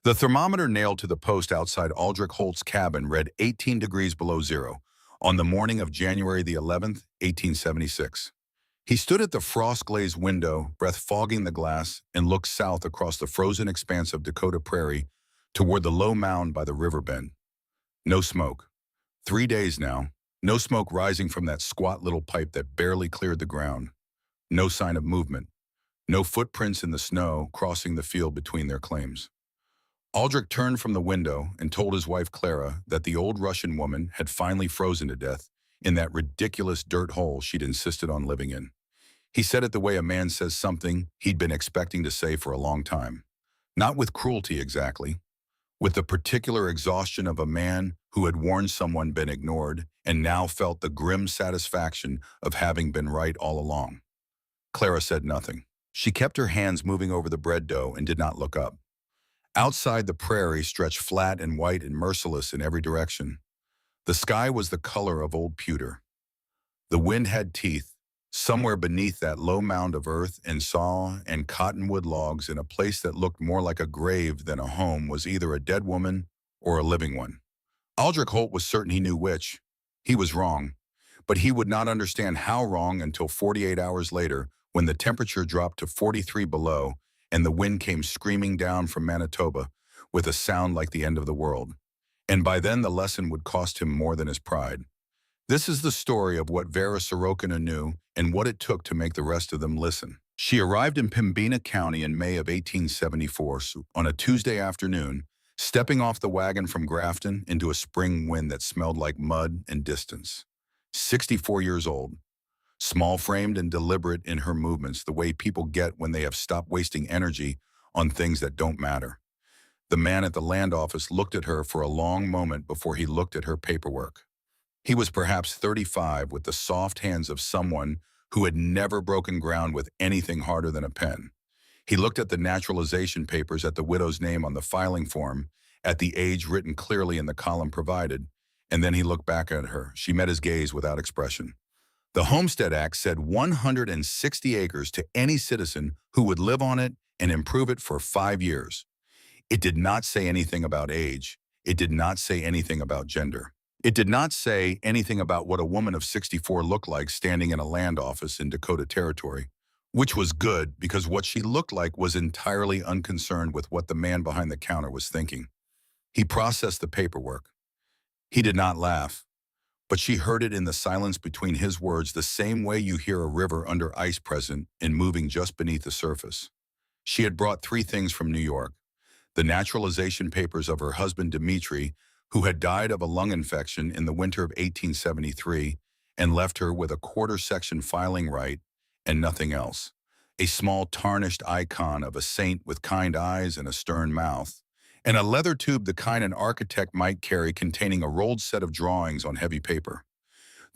The thermometer nailed to the post outside Aldrich Holt's cabin read 18 degrees below zero on the morning of January the 11th, 1876. He stood at the frost-glazed window, breath fogging the glass, and looked south across the frozen expanse of Dakota prairie toward the low mound by the river bend. No smoke. 3 days now, no smoke rising from that squat little pipe that barely cleared the ground. No sign of movement. No footprints in the snow crossing the field between their claims. Aldrich turned from the window and told his wife Clara that the old Russian woman had finally frozen to death in that ridiculous dirt hole she'd insisted on living in. He said it the way a man says something he'd been expecting to say for a long time. Not with cruelty exactly, with the particular exhaustion of a man who had warned someone been ignored and now felt the grim satisfaction of having been right all along. Clara said nothing. She kept her hands moving over the bread dough and did not look up. Outside, the prairie stretched flat and white and merciless in every direction. The sky was the color of old pewter. The wind had teeth. Somewhere beneath that low mound of earth and saw and cottonwood logs in a place that looked more like a grave than a home was either a dead woman or a living one. Aldrich Holt was certain he knew which. He was wrong, but he would not understand how wrong until 48 hours later when the temperature dropped to 43 below and the wind came screaming down from Manitoba with a sound like the end of the world. And by then the lesson would cost him more than his pride. This is the story of what Vera Sorokina knew and what it took to make the rest of them listen. She arrived in Pembina County in May of 1874 on a Tuesday afternoon, stepping off the wagon from Grafton into a spring wind that smelled like mud and distance. 64 years old, small-framed and deliberate in her movements, the way people get when they have stopped wasting energy on things that don't matter. The man at the land office looked at her for a long moment before he looked at her paperwork. He was perhaps 35, with the soft hands of someone who had never broken ground with anything harder than a pen. He looked at the naturalization papers, at the widow's name on the filing form, at the age written clearly in the column provided, and then he looked back at her. She met his gaze without expression. The Homestead Act said 160 acres to any citizen who would live on it and improve it for 5 years. It did not say anything about age. It did not say anything about gender. It did not say anything about what a woman of 64 looked like standing in a land office in Dakota Territory, which was good because what she looked like was entirely unconcerned with what the man behind the counter was thinking. He processed the paperwork. He did not laugh, but she heard it in the silence between his words, the same way you hear a river under ice present and moving just beneath the surface. She had brought 3 things from New York: the naturalization papers of her husband Dmitri, who had died of a lung infection in the winter of 1873 and left her with a quarter-section filing right and nothing else. A small tarnished icon of a saint with kind eyes and a stern mouth, and a leather tube the kind an architect might carry containing a rolled set of drawings on heavy paper.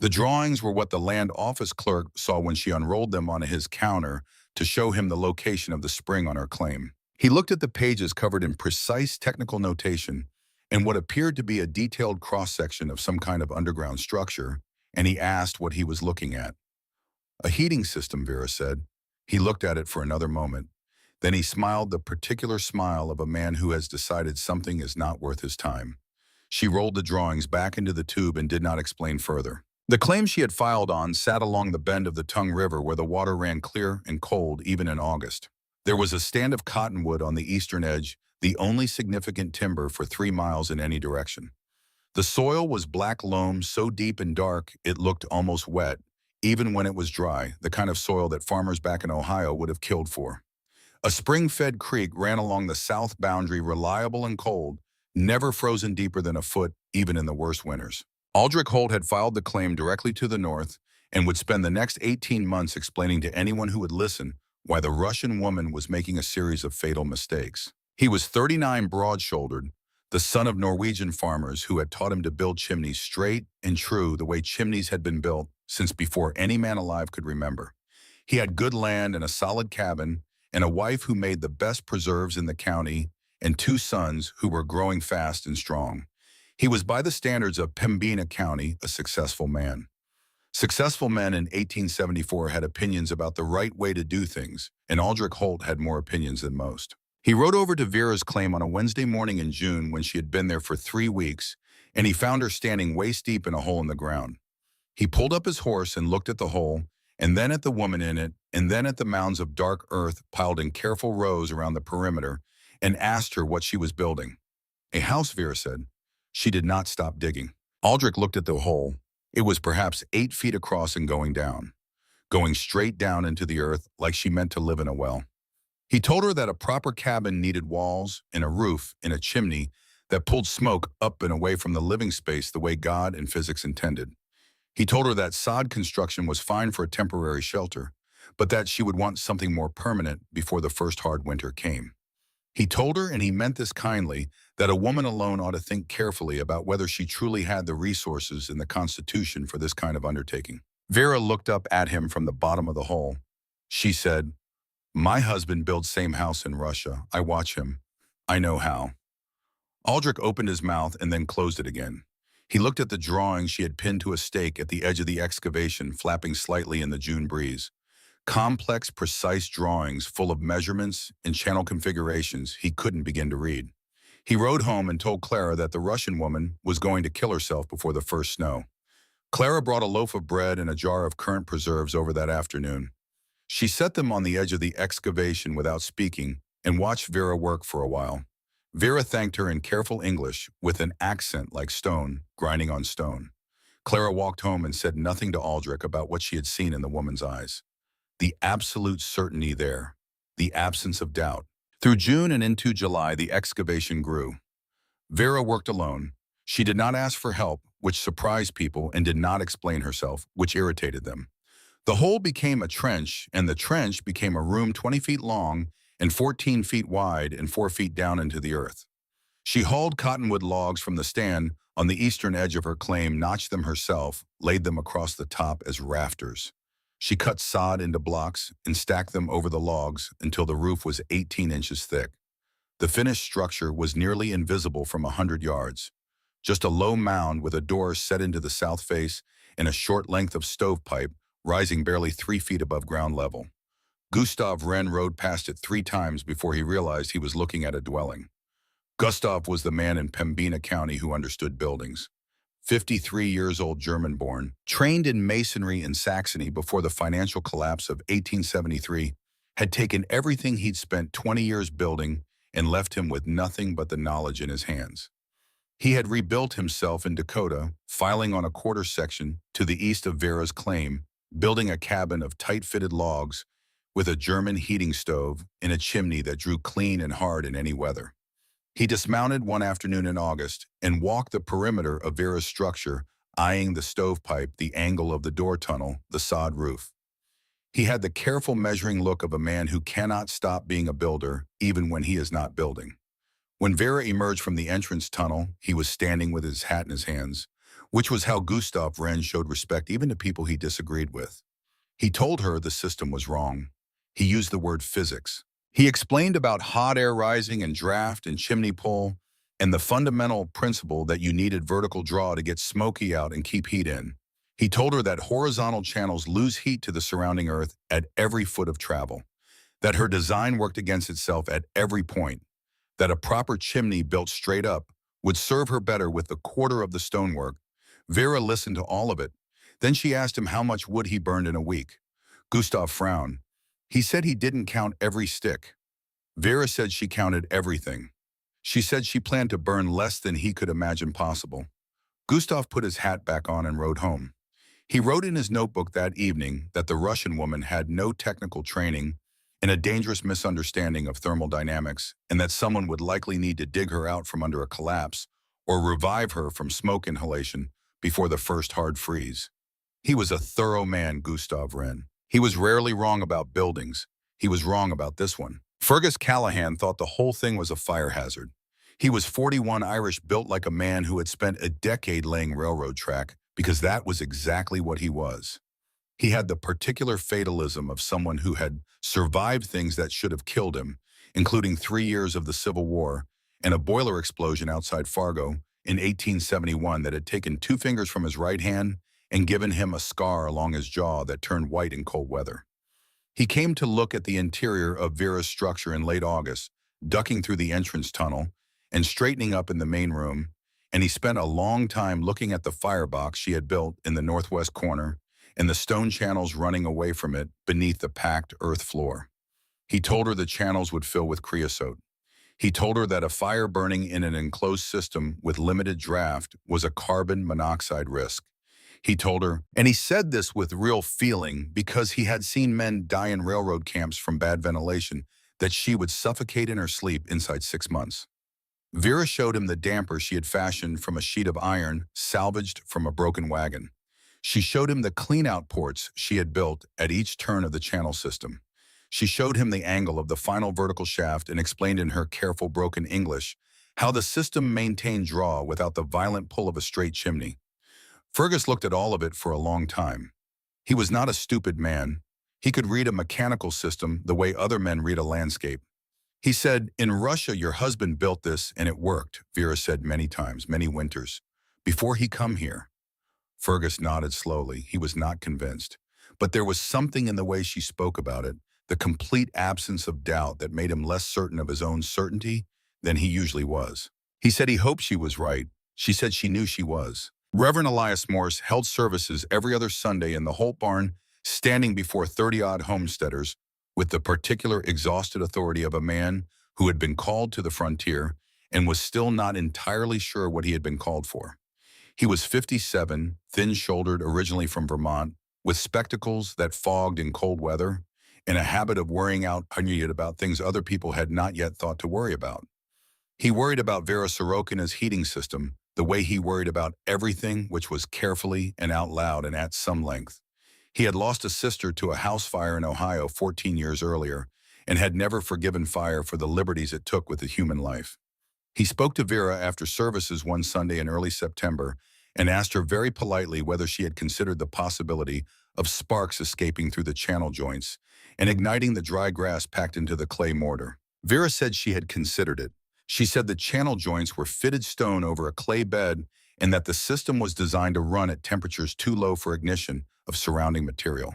The drawings were what the land office clerk saw when she unrolled them on his counter to show him the location of the spring on her claim. He looked at the pages covered in precise technical notation and what appeared to be a detailed cross-section of some kind of underground structure, and he asked what he was looking at. A heating system, Vera said. He looked at it for another moment. Then he smiled the particular smile of a man who has decided something is not worth his time. She rolled the drawings back into the tube and did not explain further. The claim she had filed on sat along the bend of the Tongue River where the water ran clear and cold even in August. There was a stand of cottonwood on the eastern edge, the only significant timber for 3 miles in any direction. The soil was black loam so deep and dark it looked almost wet, even when it was dry, the kind of soil that farmers back in Ohio would have killed for. A spring-fed creek ran along the south boundary, reliable and cold, never frozen deeper than a foot, even in the worst winters. Aldrich Holt had filed the claim directly to the north and would spend the next 18 months explaining to anyone who would listen why the Russian woman was making a series of fatal mistakes. He was 39, broad-shouldered, the son of Norwegian farmers who had taught him to build chimneys straight and true the way chimneys had been built since before any man alive could remember. He had good land and a solid cabin, and a wife who made the best preserves in the county, and 2 sons who were growing fast and strong. He was, by the standards of Pembina County, a successful man. Successful men in 1874 had opinions about the right way to do things, and Aldrich Holt had more opinions than most. He rode over to Vera's claim on a Wednesday morning in June when she had been there for 3 weeks, and he found her standing waist-deep in a hole in the ground. He pulled up his horse and looked at the hole, and then at the woman in it, and then at the mounds of dark earth piled in careful rows around the perimeter, and asked her what she was building. A house, Vera said. She did not stop digging. Aldrich looked at the hole. It was perhaps 8 feet across and going straight down into the earth like she meant to live in a well. He told her that a proper cabin needed walls and a roof and a chimney that pulled smoke up and away from the living space the way God and physics intended. He told her that sod construction was fine for a temporary shelter, but that she would want something more permanent before the first hard winter came. He told her, and he meant this kindly, that a woman alone ought to think carefully about whether she truly had the resources in the Constitution for this kind of undertaking. Vera looked up at him from the bottom of the hole. She said, "My husband builds same house in Russia. I watch him. I know how." Aldrich opened his mouth and then closed it again. He looked at the drawing she had pinned to a stake at the edge of the excavation, flapping slightly in the June breeze. Complex, precise drawings full of measurements and channel configurations he couldn't begin to read. He rode home and told Clara that the Russian woman was going to kill herself before the first snow. Clara brought a loaf of bread and a jar of currant preserves over that afternoon. She set them on the edge of the excavation without speaking and watched Vera work for a while. Vera thanked her in careful English with an accent like stone grinding on stone. Clara walked home and said nothing to Aldrich about what she had seen in the woman's eyes. The absolute certainty there, the absence of doubt. Through June and into July, the excavation grew. Vera worked alone. She did not ask for help, which surprised people, and did not explain herself, which irritated them. The hole became a trench, and the trench became a room 20 feet long and 14 feet wide and 4 feet down into the earth. She hauled cottonwood logs from the stand on the eastern edge of her claim, notched them herself, laid them across the top as rafters. She cut sod into blocks and stacked them over the logs until the roof was 18 inches thick. The finished structure was nearly invisible from 100 yards. Just a low mound with a door set into the south face and a short length of stovepipe rising barely 3 feet above ground level. Gustav Wren rode past it 3 times before he realized he was looking at a dwelling. Gustav was the man in Pembina County who understood buildings. 53 years old, German-born, trained in masonry in Saxony before the financial collapse of 1873, had taken everything he'd spent 20 years building and left him with nothing but the knowledge in his hands. He had rebuilt himself in Dakota, filing on a quarter section to the east of Vera's claim, building a cabin of tight-fitted logs with a German heating stove and a chimney that drew clean and hard in any weather. He dismounted one afternoon in August and walked the perimeter of Vera's structure, eyeing the stovepipe, the angle of the door tunnel, the sod roof. He had the careful measuring look of a man who cannot stop being a builder, even when he is not building. When Vera emerged from the entrance tunnel, he was standing with his hat in his hands, which was how Gustav Wren showed respect even to people he disagreed with. He told her the system was wrong. He used the word physics. He explained about hot air rising and draft and chimney pull, and the fundamental principle that you needed vertical draw to get smoky out and keep heat in. He told her that horizontal channels lose heat to the surrounding earth at every foot of travel, that her design worked against itself at every point, that a proper chimney built straight up would serve her better with the quarter of the stonework. Vera listened to all of it. Then she asked him how much wood he burned in a week. Gustav frowned. He said he didn't count every stick. Vera said she counted everything. She said she planned to burn less than he could imagine possible. Gustav put his hat back on and rode home. He wrote in his notebook that evening that the Russian woman had no technical training and a dangerous misunderstanding of thermodynamics, and that someone would likely need to dig her out from under a collapse or revive her from smoke inhalation before the first hard freeze. He was a thorough man, Gustav Wren. He was rarely wrong about buildings. He was wrong about this one. Fergus Callahan thought the whole thing was a fire hazard. He was 41, Irish, built like a man who had spent a decade laying railroad track, because that was exactly what he was. He had the particular fatalism of someone who had survived things that should have killed him, including 3 years of the Civil War and a boiler explosion outside Fargo in 1871 that had taken 2 fingers from his right hand and given him a scar along his jaw that turned white in cold weather. He came to look at the interior of Vera's structure in late August, ducking through the entrance tunnel, and straightening up in the main room, and he spent a long time looking at the firebox she had built in the northwest corner and the stone channels running away from it beneath the packed earth floor. He told her the channels would fill with creosote. He told her that a fire burning in an enclosed system with limited draft was a carbon monoxide risk. He told her, and he said this with real feeling because he had seen men die in railroad camps from bad ventilation, that she would suffocate in her sleep inside 6 months. Vera showed him the damper she had fashioned from a sheet of iron salvaged from a broken wagon. She showed him the clean-out ports she had built at each turn of the channel system. She showed him the angle of the final vertical shaft and explained in her careful broken English how the system maintained draw without the violent pull of a straight chimney. Fergus looked at all of it for a long time. He was not a stupid man. He could read a mechanical system the way other men read a landscape. He said, "In Russia, your husband built this and it worked," Vera said many times, many winters, "before he come here." Fergus nodded slowly. He was not convinced. But there was something in the way she spoke about it, the complete absence of doubt, that made him less certain of his own certainty than he usually was. He said he hoped she was right. She said she knew she was. Reverend Elias Morse held services every other Sunday in the Holt barn, standing before 30-odd homesteaders with the particular exhausted authority of a man who had been called to the frontier and was still not entirely sure what he had been called for. He was 57, thin-shouldered, originally from Vermont, with spectacles that fogged in cold weather, and a habit of worrying out about things other people had not yet thought to worry about. He worried about Vera Sorokina's heating system the way he worried about everything, which was carefully and out loud and at some length. He had lost a sister to a house fire in Ohio 14 years earlier and had never forgiven fire for the liberties it took with a human life. He spoke to Vera after services one Sunday in early September and asked her very politely whether she had considered the possibility of sparks escaping through the channel joints and igniting the dry grass packed into the clay mortar. Vera said she had considered it. She said the channel joints were fitted stone over a clay bed and that the system was designed to run at temperatures too low for ignition of surrounding material.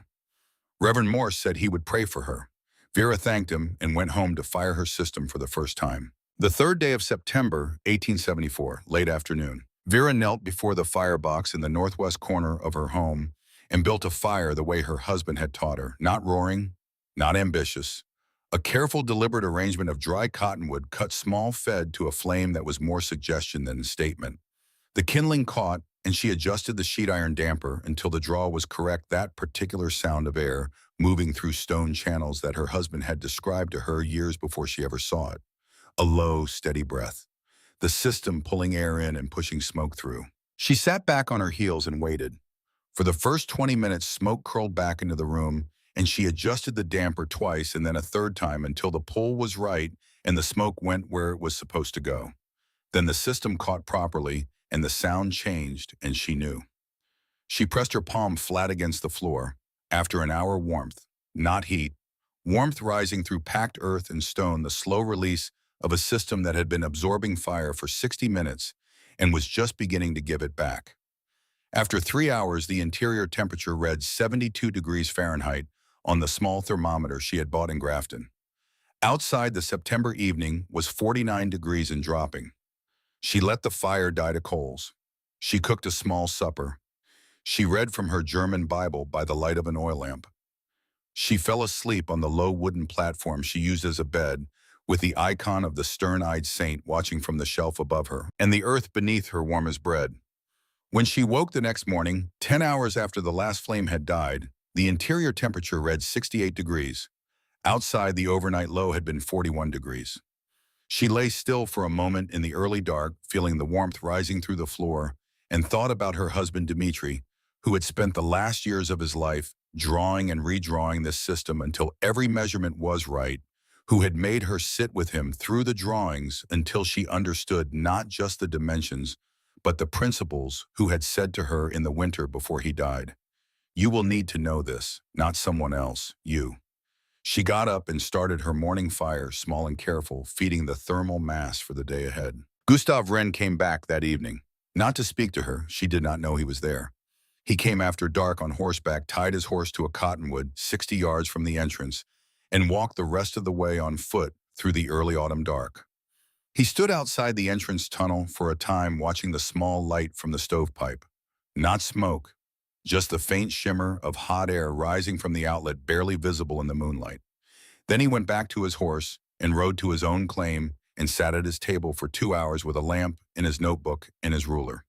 Reverend Morse said he would pray for her. Vera thanked him and went home to fire her system for the first time. The 3rd day of September, 1874, late afternoon, Vera knelt before the firebox in the northwest corner of her home and built a fire the way her husband had taught her, not roaring, not ambitious. A careful, deliberate arrangement of dry cottonwood cut small fed to a flame that was more suggestion than statement. The kindling caught, and she adjusted the sheet iron damper until the draw was correct, that particular sound of air moving through stone channels that her husband had described to her years before she ever saw it. A low, steady breath. The system pulling air in and pushing smoke through. She sat back on her heels and waited. For the first 20 minutes, smoke curled back into the room, and she adjusted the damper twice and then a third time until the pull was right and the smoke went where it was supposed to go. Then the system caught properly, and the sound changed, and she knew. She pressed her palm flat against the floor. After an hour, warmth, not heat, warmth rising through packed earth and stone, the slow release of a system that had been absorbing fire for 60 minutes and was just beginning to give it back. After 3 hours, the interior temperature read 72 degrees Fahrenheit on the small thermometer she had bought in Grafton. Outside, the September evening was 49 degrees and dropping. She let the fire die to coals. She cooked a small supper. She read from her German Bible by the light of an oil lamp. She fell asleep on the low wooden platform she used as a bed, with the icon of the stern-eyed saint watching from the shelf above her, and the earth beneath her warm as bread. When she woke the next morning, 10 hours after the last flame had died, the interior temperature read 68 degrees. Outside, the overnight low had been 41 degrees. She lay still for a moment in the early dark, feeling the warmth rising through the floor, and thought about her husband Dmitri, who had spent the last years of his life drawing and redrawing this system until every measurement was right, who had made her sit with him through the drawings until she understood not just the dimensions, but the principles, who had said to her in the winter before he died, "You will need to know this, not someone else, you." She got up and started her morning fire, small and careful, feeding the thermal mass for the day ahead. Gustav Wren came back that evening. Not to speak to her, she did not know he was there. He came after dark on horseback, tied his horse to a cottonwood 60 yards from the entrance, and walked the rest of the way on foot through the early autumn dark. He stood outside the entrance tunnel for a time watching the small light from the stovepipe. Not smoke, just the faint shimmer of hot air rising from the outlet barely visible in the moonlight. Then he went back to his horse and rode to his own claim and sat at his table for 2 hours with a lamp and his notebook and his ruler.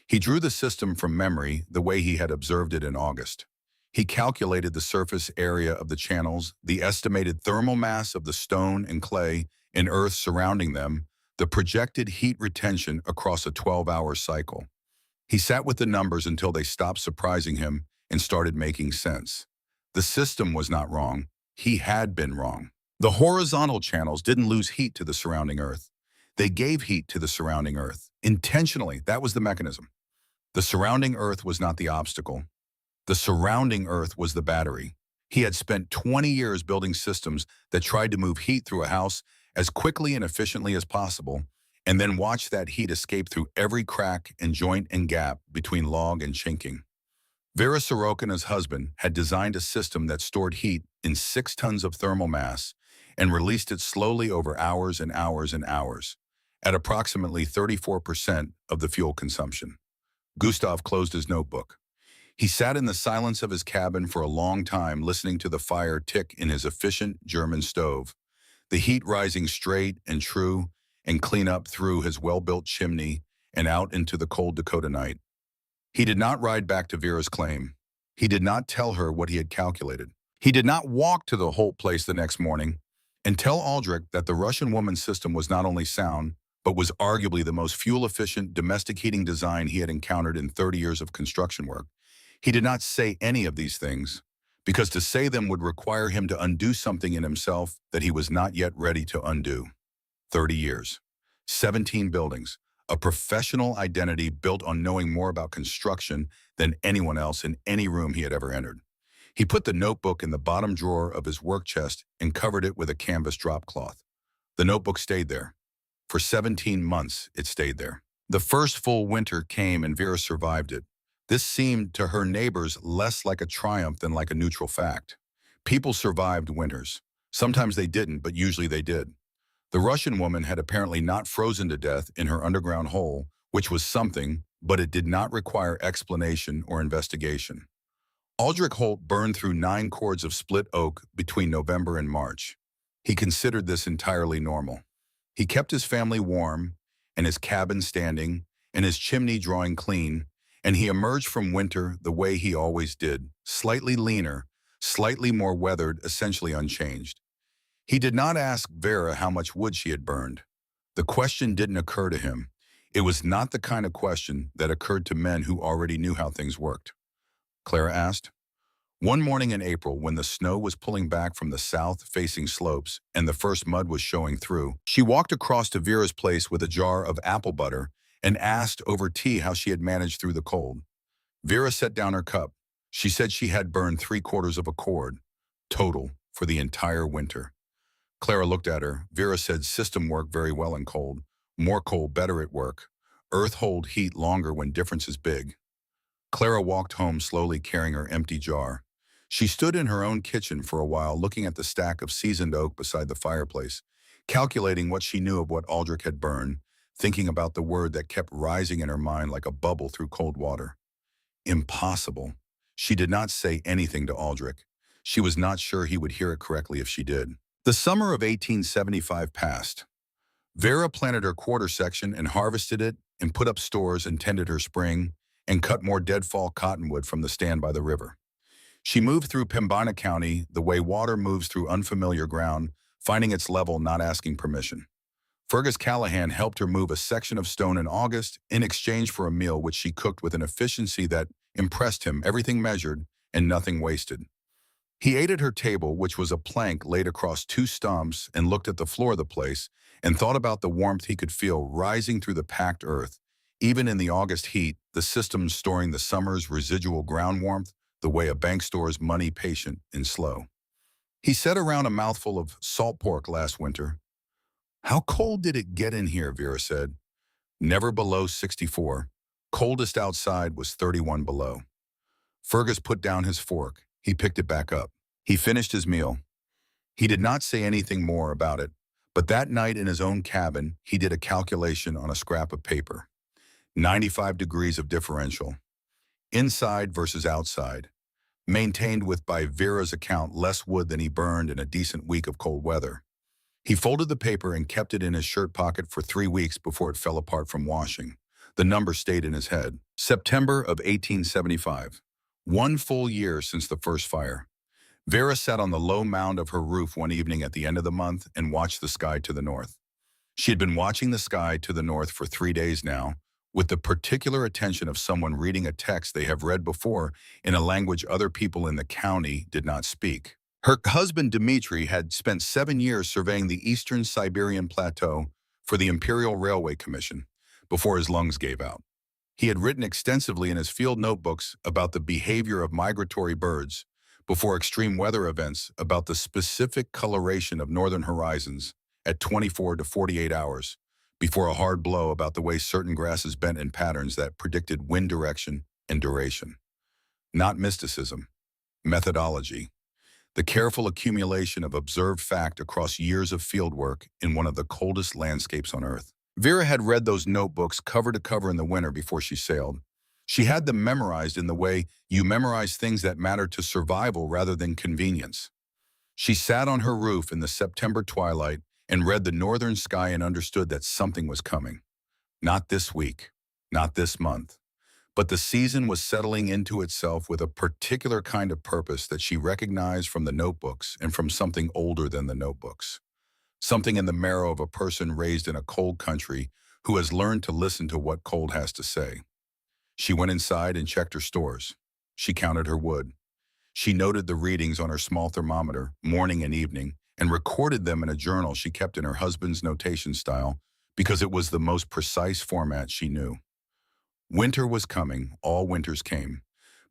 He drew the system from memory the way he had observed it in August. He calculated the surface area of the channels, the estimated thermal mass of the stone and clay and earth surrounding them, the projected heat retention across a 12-hour cycle. He sat with the numbers until they stopped surprising him and started making sense. The system was not wrong. He had been wrong. The horizontal channels didn't lose heat to the surrounding earth. They gave heat to the surrounding earth. Intentionally, that was the mechanism. The surrounding earth was not the obstacle. The surrounding earth was the battery. He had spent 20 years building systems that tried to move heat through a house as quickly and efficiently as possible, and then watched that heat escape through every crack and joint and gap between log and chinking. Vera Soroka and his husband had designed a system that stored heat in 6 tons of thermal mass and released it slowly over hours and hours and hours, at approximately 34% of the fuel consumption. Gustav closed his notebook. He sat in the silence of his cabin for a long time, listening to the fire tick in his efficient German stove, the heat rising straight and true and clean up through his well-built chimney and out into the cold Dakota night. He did not ride back to Vera's claim. He did not tell her what he had calculated. He did not walk to the Holt place the next morning and tell Aldrich that the Russian woman's system was not only sound, but was arguably the most fuel-efficient domestic heating design he had encountered in 30 years of construction work. He did not say any of these things, because to say them would require him to undo something in himself that he was not yet ready to undo. 30 years, 17 buildings, a professional identity built on knowing more about construction than anyone else in any room he had ever entered. He put the notebook in the bottom drawer of his work chest and covered it with a canvas drop cloth. The notebook stayed there. For 17 months, it stayed there. The first full winter came and Vera survived it. This seemed to her neighbors less like a triumph than like a neutral fact. People survived winters. Sometimes they didn't, but usually they did. The Russian woman had apparently not frozen to death in her underground hole, which was something, but it did not require explanation or investigation. Aldrich Holt burned through 9 cords of split oak between November and March. He considered this entirely normal. He kept his family warm, and his cabin standing, and his chimney drawing clean, and he emerged from winter the way he always did, slightly leaner, slightly more weathered, essentially unchanged. He did not ask Vera how much wood she had burned. The question didn't occur to him. It was not the kind of question that occurred to men who already knew how things worked. Clara asked. One morning in April, when the snow was pulling back from the south-facing slopes and the first mud was showing through, she walked across to Vera's place with a jar of apple butter and asked over tea how she had managed through the cold. Vera set down her cup. She said she had burned 3/4 of a cord, total, for the entire winter. Clara looked at her. Vera said system worked very well in cold. More coal, better at work. Earth hold heat longer when difference is big. Clara walked home slowly carrying her empty jar. She stood in her own kitchen for a while looking at the stack of seasoned oak beside the fireplace, calculating what she knew of what Aldrich had burned, thinking about the word that kept rising in her mind like a bubble through cold water. Impossible. She did not say anything to Aldrich. She was not sure he would hear it correctly if she did. The summer of 1875 passed. Vera planted her quarter section and harvested it and put up stores and tended her spring and cut more deadfall cottonwood from the stand by the river. She moved through Pembina County the way water moves through unfamiliar ground, finding its level, not asking permission. Fergus Callahan helped her move a section of stone in August in exchange for a meal which she cooked with an efficiency that impressed him, everything measured and nothing wasted. He ate at her table, which was a plank laid across 2 stumps, and looked at the floor of the place and thought about the warmth he could feel rising through the packed earth. Even in the August heat, the system storing the summer's residual ground warmth the way a bank stores money, patient and slow. He sat around a mouthful of salt pork last winter. How cold did it get in here, Vera said. Never below 64. Coldest outside was 31 below. Fergus put down his fork. He picked it back up. He finished his meal. He did not say anything more about it, But that night in his own cabin, he did a calculation on a scrap of paper. 95 degrees of differential. Inside versus outside. Maintained with, by Vera's account, less wood than he burned in a decent week of cold weather. He folded the paper and kept it in his shirt pocket for 3 weeks before it fell apart from washing. The number stayed in his head. September of 1875. 1 full year since the first fire. Vera sat on the low mound of her roof one evening at the end of the month and watched the sky to the north. She had been watching the sky to the north for 3 days now, with the particular attention of someone reading a text they have read before in a language other people in the county did not speak. Her husband Dmitri had spent 7 years surveying the eastern Siberian plateau for the Imperial Railway Commission before his lungs gave out. He had written extensively in his field notebooks about the behavior of migratory birds, before extreme weather events about the specific coloration of northern horizons at 24 to 48 hours, before a hard blow about the way certain grasses bent in patterns that predicted wind direction and duration. Not mysticism, methodology. The careful accumulation of observed fact across years of fieldwork in one of the coldest landscapes on Earth. Vera had read those notebooks cover to cover in the winter before she sailed. She had them memorized in the way you memorize things that matter to survival rather than convenience. She sat on her roof in the September twilight and read the northern sky and understood that something was coming. Not this week, not this month. But the season was settling into itself with a particular kind of purpose that she recognized from the notebooks and from something older than the notebooks. Something in the marrow of a person raised in a cold country who has learned to listen to what cold has to say. She went inside and checked her stores. She counted her wood. She noted the readings on her small thermometer, morning and evening, and recorded them in a journal she kept in her husband's notation style because it was the most precise format she knew. Winter was coming, all winters came.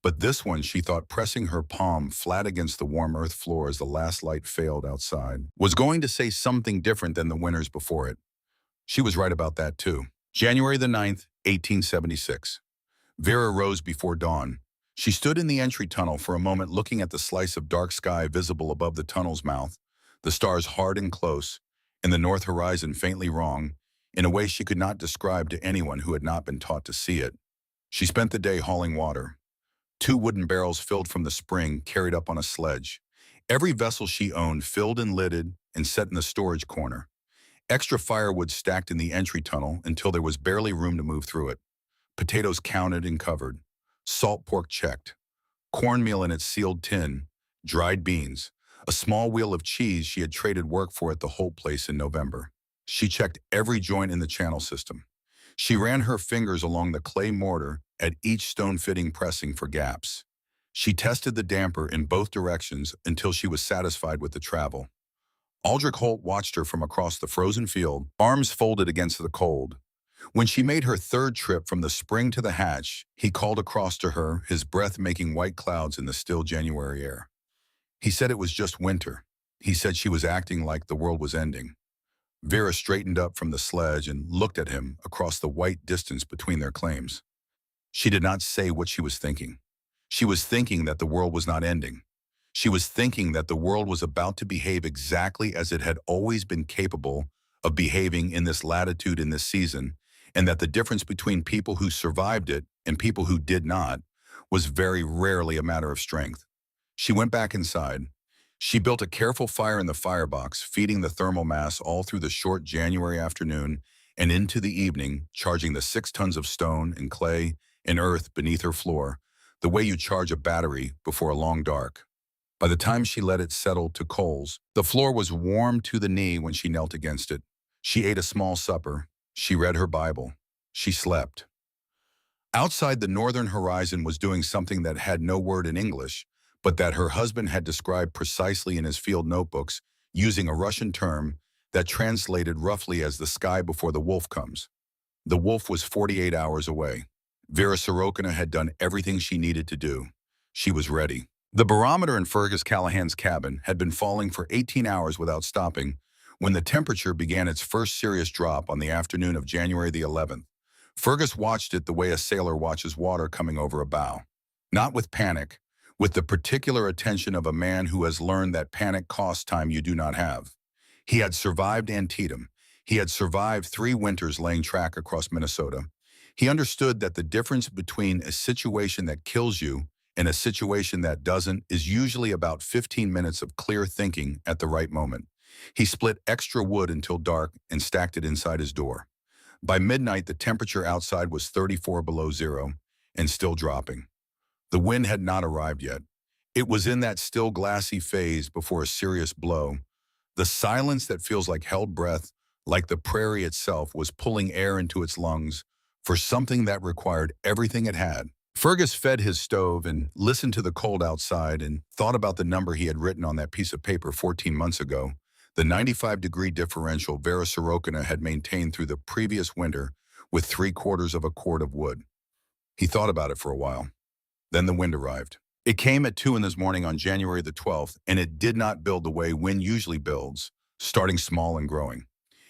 But this one, she thought, pressing her palm flat against the warm earth floor as the last light failed outside, was going to say something different than the winters before it. She was right about that too. January the 9th, 1876. Vera rose before dawn. She stood in the entry tunnel for a moment looking at the slice of dark sky visible above the tunnel's mouth, the stars hard and close, and the north horizon faintly wrong, in a way she could not describe to anyone who had not been taught to see it. She spent the day hauling water. 2 wooden barrels filled from the spring carried up on a sledge. Every vessel she owned filled and lidded and set in the storage corner. Extra firewood stacked in the entry tunnel until there was barely room to move through it. Potatoes counted and covered. Salt pork checked. Cornmeal in its sealed tin. Dried beans. A small wheel of cheese she had traded work for at the Holt place in November. She checked every joint in the channel system. She ran her fingers along the clay mortar at each stone fitting, pressing for gaps. She tested the damper in both directions until she was satisfied with the travel. Aldrich Holt watched her from across the frozen field, arms folded against the cold. When she made her 3rd trip from the spring to the hatch, he called across to her, his breath making white clouds in the still January air. He said it was just winter. He said she was acting like the world was ending. Vera straightened up from the sledge and looked at him across the white distance between their claims. She did not say what she was thinking. She was thinking that the world was not ending. She was thinking that the world was about to behave exactly as it had always been capable of behaving in this latitude in this season, and that the difference between people who survived it and people who did not was very rarely a matter of strength. She went back inside. She built a careful fire in the firebox, feeding the thermal mass all through the short January afternoon and into the evening, charging the 6 tons of stone and clay and earth beneath her floor, the way you charge a battery before a long dark. By the time she let it settle to coals, the floor was warm to the knee when she knelt against it. She ate a small supper. She read her Bible. She slept. Outside, the northern horizon was doing something that had no word in English, but that her husband had described precisely in his field notebooks using a Russian term that translated roughly as the sky before the wolf comes. The wolf was 48 hours away. Vera Sorokina had done everything she needed to do. She was ready. The barometer in Fergus Callahan's cabin had been falling for 18 hours without stopping when the temperature began its first serious drop on the afternoon of January the 11th. Fergus watched it the way a sailor watches water coming over a bow. Not with panic, with the particular attention of a man who has learned that panic costs time you do not have. He had survived Antietam. He had survived 3 winters laying track across Minnesota. He understood that the difference between a situation that kills you and a situation that doesn't is usually about 15 minutes of clear thinking at the right moment. He split extra wood until dark and stacked it inside his door. By midnight, the temperature outside was 34 below zero and still dropping. The wind had not arrived yet. It was in that still glassy phase before a serious blow. The silence that feels like held breath, like the prairie itself was pulling air into its lungs for something that required everything it had. Fergus fed his stove and listened to the cold outside and thought about the number he had written on that piece of paper 14 months ago, the 95-degree differential Vera Sorokin had maintained through the previous winter with 3/4 of a cord of wood. He thought about it for a while. Then the wind arrived. It came at 2 in this morning on January the 12th, and it did not build the way wind usually builds, starting small and growing.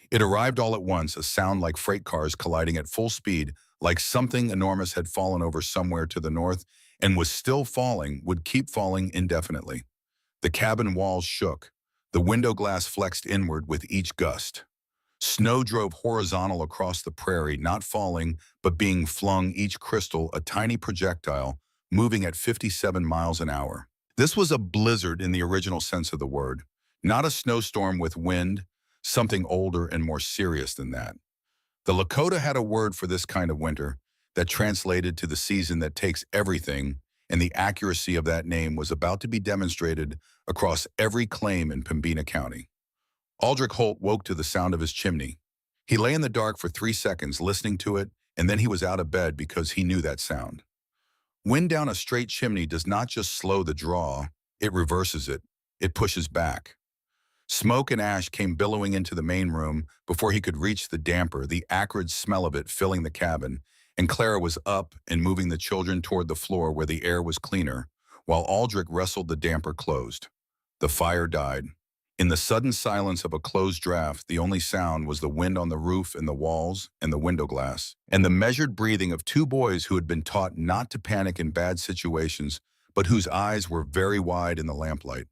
It arrived all at once, a sound like freight cars colliding at full speed, like something enormous had fallen over somewhere to the north and was still falling, would keep falling indefinitely. The cabin walls shook. The window glass flexed inward with each gust. Snow drove horizontal across the prairie, not falling, but being flung, each crystal a tiny projectile, moving at 57 miles an hour. This was a blizzard in the original sense of the word, not a snowstorm with wind, something older and more serious than that. The Lakota had a word for this kind of winter that translated to the season that takes everything, and the accuracy of that name was about to be demonstrated across every claim in Pembina County. Aldrich Holt woke to the sound of his chimney. He lay in the dark for 3 seconds listening to it, and then he was out of bed because he knew that sound. Wind down a straight chimney does not just slow the draw, it reverses it. It pushes back. Smoke and ash came billowing into the main room before he could reach the damper, the acrid smell of it filling the cabin, and Clara was up and moving the children toward the floor where the air was cleaner, while Aldrich wrestled the damper closed. The fire died. In the sudden silence of a closed draft, the only sound was the wind on the roof and the walls and the window glass, and the measured breathing of 2 boys who had been taught not to panic in bad situations, but whose eyes were very wide in the lamplight.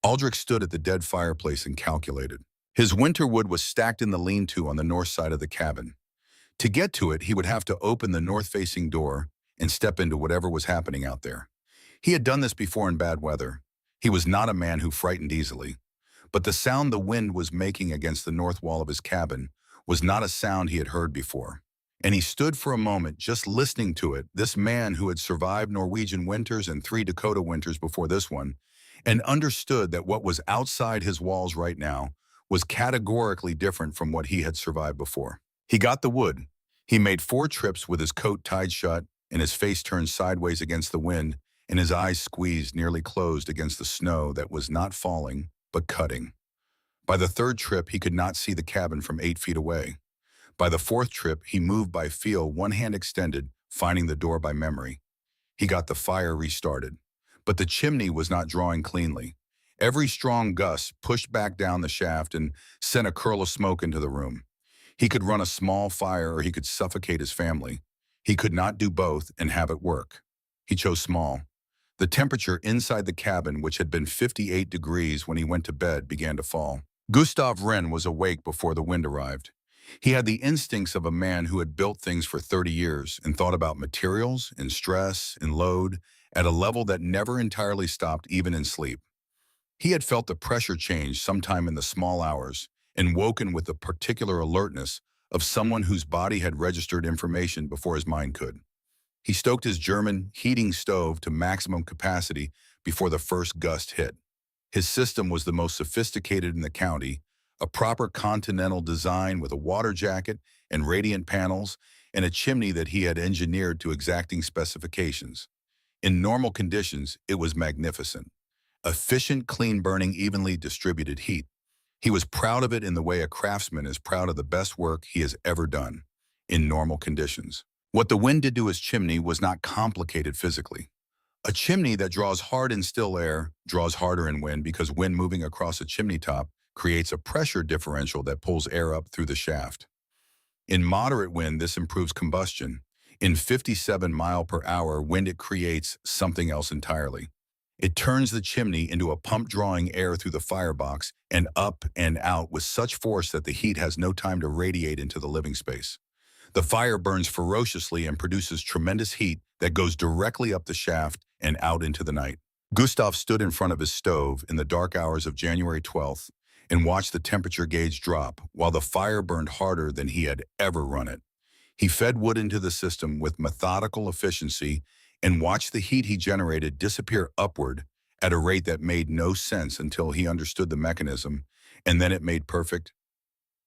Aldrich stood at the dead fireplace and calculated. His winter wood was stacked in the lean-to on the north side of the cabin. To get to it, he would have to open the north-facing door and step into whatever was happening out there. He had done this before in bad weather. He was not a man who frightened easily. But the sound the wind was making against the north wall of his cabin was not a sound he had heard before. And he stood for a moment just listening to it, this man who had survived Norwegian winters and 3 Dakota winters before this one, and understood that what was outside his walls right now was categorically different from what he had survived before. He got the wood. He made 4 trips with his coat tied shut and his face turned sideways against the wind and his eyes squeezed nearly closed against the snow that was not falling, but cutting. By the 3rd trip, he could not see the cabin from 8 feet away. By the 4th trip, he moved by feel, one hand extended, finding the door by memory. He got the fire restarted. But the chimney was not drawing cleanly. Every strong gust pushed back down the shaft and sent a curl of smoke into the room. He could run a small fire or he could suffocate his family. He could not do both and have it work. He chose small. The temperature inside the cabin, which had been 58 degrees when he went to bed, began to fall. Gustav Wren was awake before the wind arrived. He had the instincts of a man who had built things for 30 years and thought about materials and stress and load at a level that never entirely stopped even in sleep. He had felt the pressure change sometime in the small hours and woken with the particular alertness of someone whose body had registered information before his mind could. He stoked his German heating stove to maximum capacity before the first gust hit. His system was the most sophisticated in the county, a proper continental design with a water jacket and radiant panels, and a chimney that he had engineered to exacting specifications. In normal conditions, it was magnificent. Efficient, clean-burning, evenly distributed heat. He was proud of it in the way a craftsman is proud of the best work he has ever done, in normal conditions. What the wind did to his chimney was not complicated physically. A chimney that draws hard in still air draws harder in wind because wind moving across a chimney top creates a pressure differential that pulls air up through the shaft. In moderate wind, this improves combustion. In 57 mile per hour wind, it creates something else entirely. It turns the chimney into a pump drawing air through the firebox and up and out with such force that the heat has no time to radiate into the living space. The fire burns ferociously and produces tremendous heat that goes directly up the shaft and out into the night. Gustav stood in front of his stove in the dark hours of January 12th and watched the temperature gauge drop while the fire burned harder than he had ever run it. He fed wood into the system with methodical efficiency and watched the heat he generated disappear upward at a rate that made no sense until he understood the mechanism, and then it made perfect,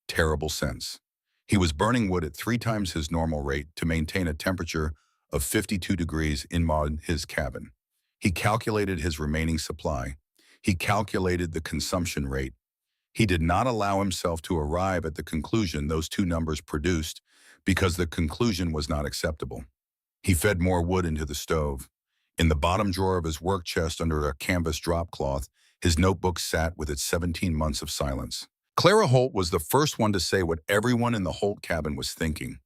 terrible sense. He was burning wood at 3 times his normal rate to maintain a temperature of 52 degrees in his cabin. He calculated his remaining supply. He calculated the consumption rate. He did not allow himself to arrive at the conclusion those two numbers produced because the conclusion was not acceptable. He fed more wood into the stove. In the bottom drawer of his work chest under a canvas drop cloth, his notebook sat with its 17 months of silence. Clara Holt was the first one to say what everyone in the Holt cabin was thinking.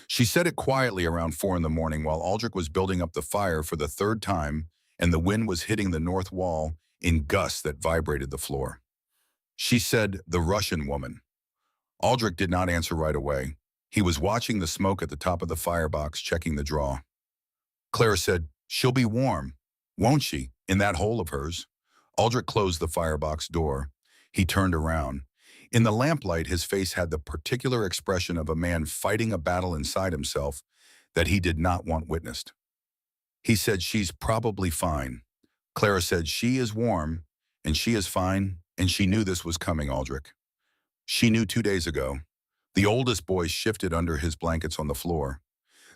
She said it quietly around 4 in the morning while Aldrich was building up the fire for the 3rd time and the wind was hitting the north wall in gusts that vibrated the floor. She said, "The Russian woman." Aldrich did not answer right away. He was watching the smoke at the top of the firebox, checking the draw. Clara said, "She'll be warm, won't she, in that hole of hers?" Aldrich closed the firebox door. He turned around. In the lamplight, his face had the particular expression of a man fighting a battle inside himself that he did not want witnessed. He said, "She's probably fine." Clara said, "She is warm, and she is fine, and she knew this was coming, Aldrich. She knew 2 days ago." The oldest boy shifted under his blankets on the floor.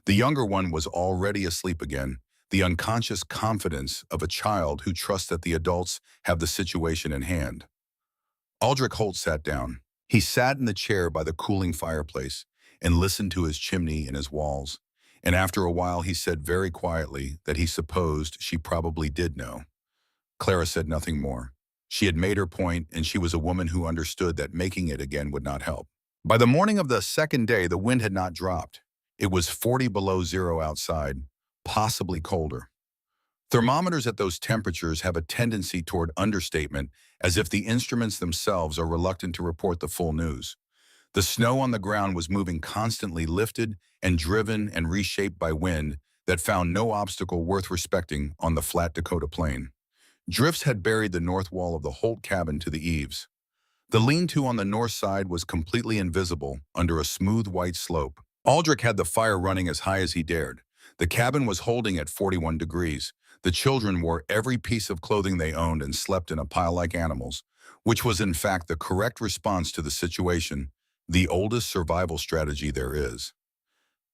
The younger one was already asleep again, the unconscious confidence of a child who trusts that the adults have the situation in hand. Aldrich Holt sat down. He sat in the chair by the cooling fireplace and listened to his chimney and his walls. And after a while, he said very quietly that he supposed she probably did know. Clara said nothing more. She had made her point, and she was a woman who understood that making it again would not help. By the morning of the second day, the wind had not dropped. It was 40 below zero outside, possibly colder. Thermometers at those temperatures have a tendency toward understatement, as if the instruments themselves are reluctant to report the full news. The snow on the ground was moving constantly, lifted and driven and reshaped by wind that found no obstacle worth respecting on the flat Dakota plain. Drifts had buried the north wall of the Holt cabin to the eaves. The lean-to on the north side was completely invisible under a smooth white slope. Aldrich had the fire running as high as he dared. The cabin was holding at 41 degrees. The children wore every piece of clothing they owned and slept in a pile like animals, which was in fact the correct response to the situation, the oldest survival strategy there is.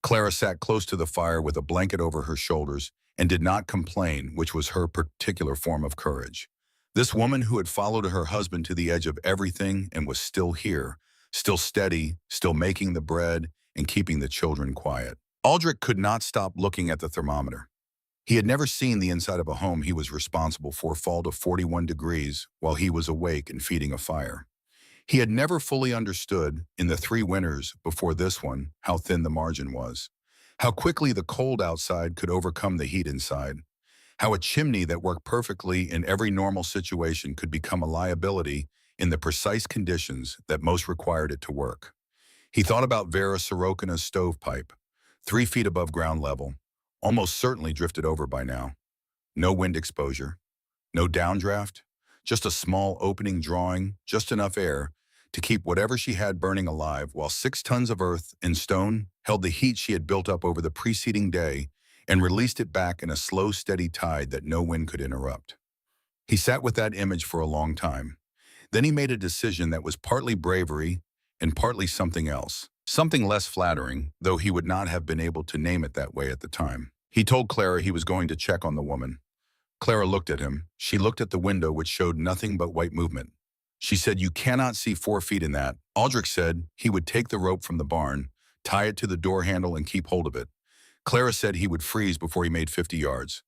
Clara sat close to the fire with a blanket over her shoulders and did not complain, which was her particular form of courage. This woman who had followed her husband to the edge of everything and was still here, still steady, still making the bread and keeping the children quiet. Aldrich could not stop looking at the thermometer. He had never seen the inside of a home he was responsible for fall to 41 degrees while he was awake and feeding a fire. He had never fully understood, in the 3 winters before this one, how thin the margin was, how quickly the cold outside could overcome the heat inside, how a chimney that worked perfectly in every normal situation could become a liability in the precise conditions that most required it to work. He thought about Vera Sorokina's stovepipe, 3 feet above ground level, almost certainly drifted over by now. No wind exposure, no downdraft, just a small opening drawing, just enough air to keep whatever she had burning alive, while 6 tons of earth and stone held the heat she had built up over the preceding day and released it back in a slow, steady tide that no wind could interrupt. He sat with that image for a long time. Then he made a decision that was partly bravery and partly something else. Something less flattering, though he would not have been able to name it that way at the time. He told Clara he was going to check on the woman. Clara looked at him. She looked at the window, which showed nothing but white movement. She said, "You cannot see 4 feet in that." Aldrich said he would take the rope from the barn, tie it to the door handle, and keep hold of it. Clara said he would freeze before he made 50 yards.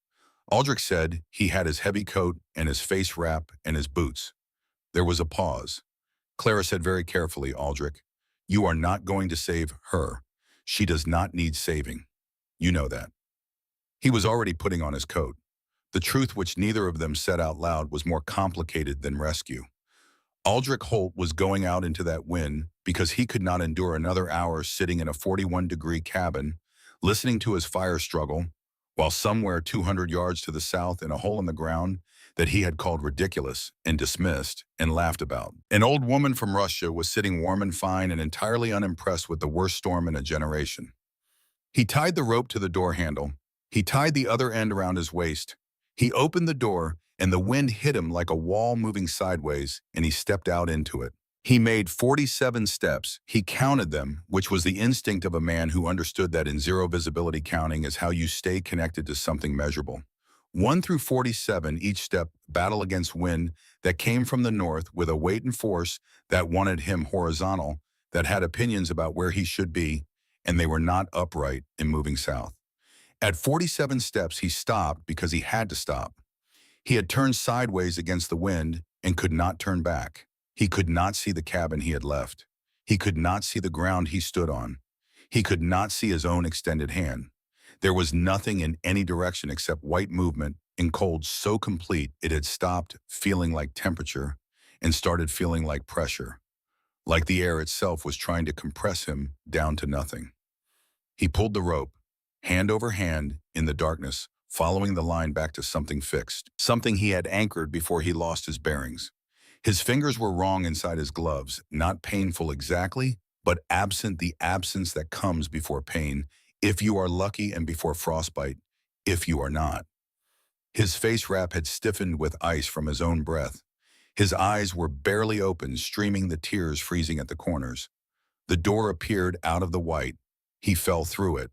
Aldrich said he had his heavy coat and his face wrap and his boots. There was a pause. Clara said very carefully, "Aldrich, you are not going to save her. She does not need saving. You know that." He was already putting on his coat. The truth which neither of them said out loud was more complicated than rescue. Aldrich Holt was going out into that wind because he could not endure another hour sitting in a 41-degree cabin, listening to his fire struggle, while somewhere 200 yards to the south in a hole in the ground that he had called ridiculous and dismissed and laughed about. An old woman from Russia was sitting warm and fine and entirely unimpressed with the worst storm in a generation. He tied the rope to the door handle. He tied the other end around his waist. He opened the door, and the wind hit him like a wall moving sideways, and he stepped out into it. He made 47 steps. He counted them, which was the instinct of a man who understood that in zero visibility counting is how you stay connected to something measurable. 1 through 47, each step battle against wind that came from the north with a weight and force that wanted him horizontal, that had opinions about where he should be, and they were not upright in moving south. At 47 steps, he stopped because he had to stop. He had turned sideways against the wind and could not turn back. He could not see the cabin he had left. He could not see the ground he stood on. He could not see his own extended hand. There was nothing in any direction except white movement and cold so complete it had stopped feeling like temperature and started feeling like pressure, like the air itself was trying to compress him down to nothing. He pulled the rope, hand over hand, in the darkness, following the line back to something fixed, something he had anchored before he lost his bearings. His fingers were wrong inside his gloves, not painful exactly, but absent the absence that comes before pain, if you are lucky, and before frostbite, if you are not. His face wrap had stiffened with ice from his own breath. His eyes were barely open, streaming the tears freezing at the corners. The door appeared out of the white. He fell through it.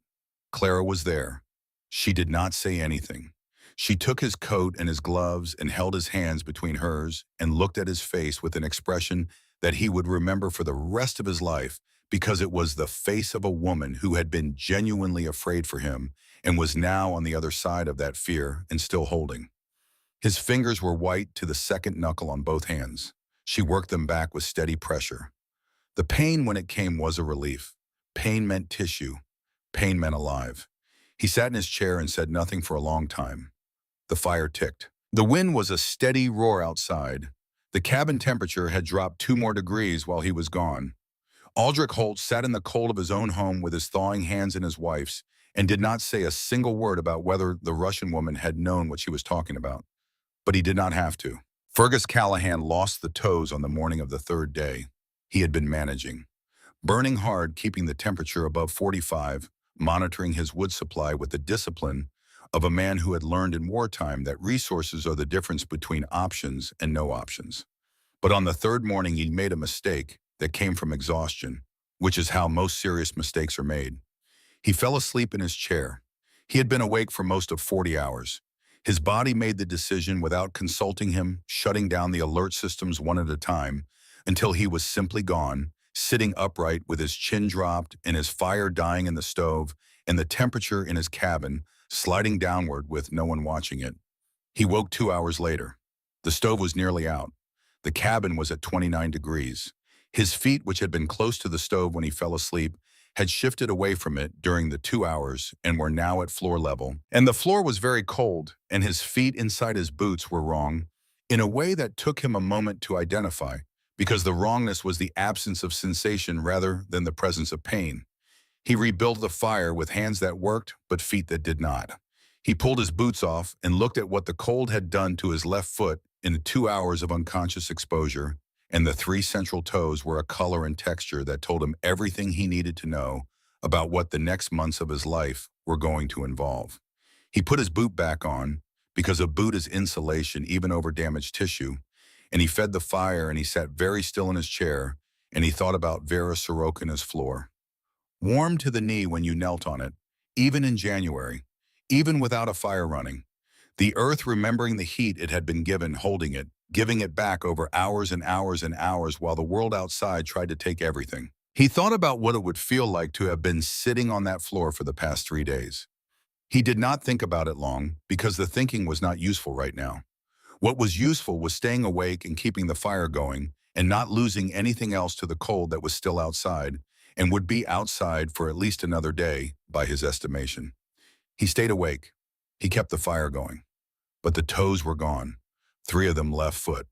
Clara was there. She did not say anything. She took his coat and his gloves and held his hands between hers and looked at his face with an expression that he would remember for the rest of his life, because it was the face of a woman who had been genuinely afraid for him and was now on the other side of that fear and still holding. His fingers were white to the second knuckle on both hands. She worked them back with steady pressure. The pain when it came was a relief. Pain meant tissue. Pain meant alive. He sat in his chair and said nothing for a long time. The fire ticked. The wind was a steady roar outside. The cabin temperature had dropped 2 more degrees while he was gone. Aldrich Holt sat in the cold of his own home with his thawing hands in his wife's and did not say a single word about whether the Russian woman had known what she was talking about. But he did not have to. Fergus Callahan lost the toes on the morning of the 3rd day. He had been managing, burning hard, keeping the temperature above 45, monitoring his wood supply with the discipline of a man who had learned in wartime that resources are the difference between options and no options. But on the 3rd morning, he made a mistake that came from exhaustion, which is how most serious mistakes are made. He fell asleep in his chair. He had been awake for most of 40 hours. His body made the decision without consulting him, shutting down the alert systems one at a time, until he was simply gone, sitting upright with his chin dropped and his fire dying in the stove and the temperature in his cabin sliding downward with no one watching it. He woke 2 hours later. The stove was nearly out. The cabin was at 29 degrees. His feet, which had been close to the stove when he fell asleep, had shifted away from it during the 2 hours and were now at floor level. And the floor was very cold, and his feet inside his boots were wrong in a way that took him a moment to identify, because the wrongness was the absence of sensation rather than the presence of pain. He rebuilt the fire with hands that worked but feet that did not. He pulled his boots off and looked at what the cold had done to his left foot in 2 hours of unconscious exposure, and the 3 central toes were a color and texture that told him everything he needed to know about what the next months of his life were going to involve. He put his boot back on, because a boot is insulation even over damaged tissue, and he fed the fire, and he sat very still in his chair, and he thought about Vera Sorokina's floor. Warm to the knee when you knelt on it, even in January, even without a fire running. The earth remembering the heat it had been given, holding it, giving it back over hours and hours and hours while the world outside tried to take everything. He thought about what it would feel like to have been sitting on that floor for the past 3 days. He did not think about it long, because the thinking was not useful right now. What was useful was staying awake and keeping the fire going and not losing anything else to the cold that was still outside and would be outside for at least another day, by his estimation. He stayed awake. He kept the fire going. but the toes were gone, 3 of them left foot.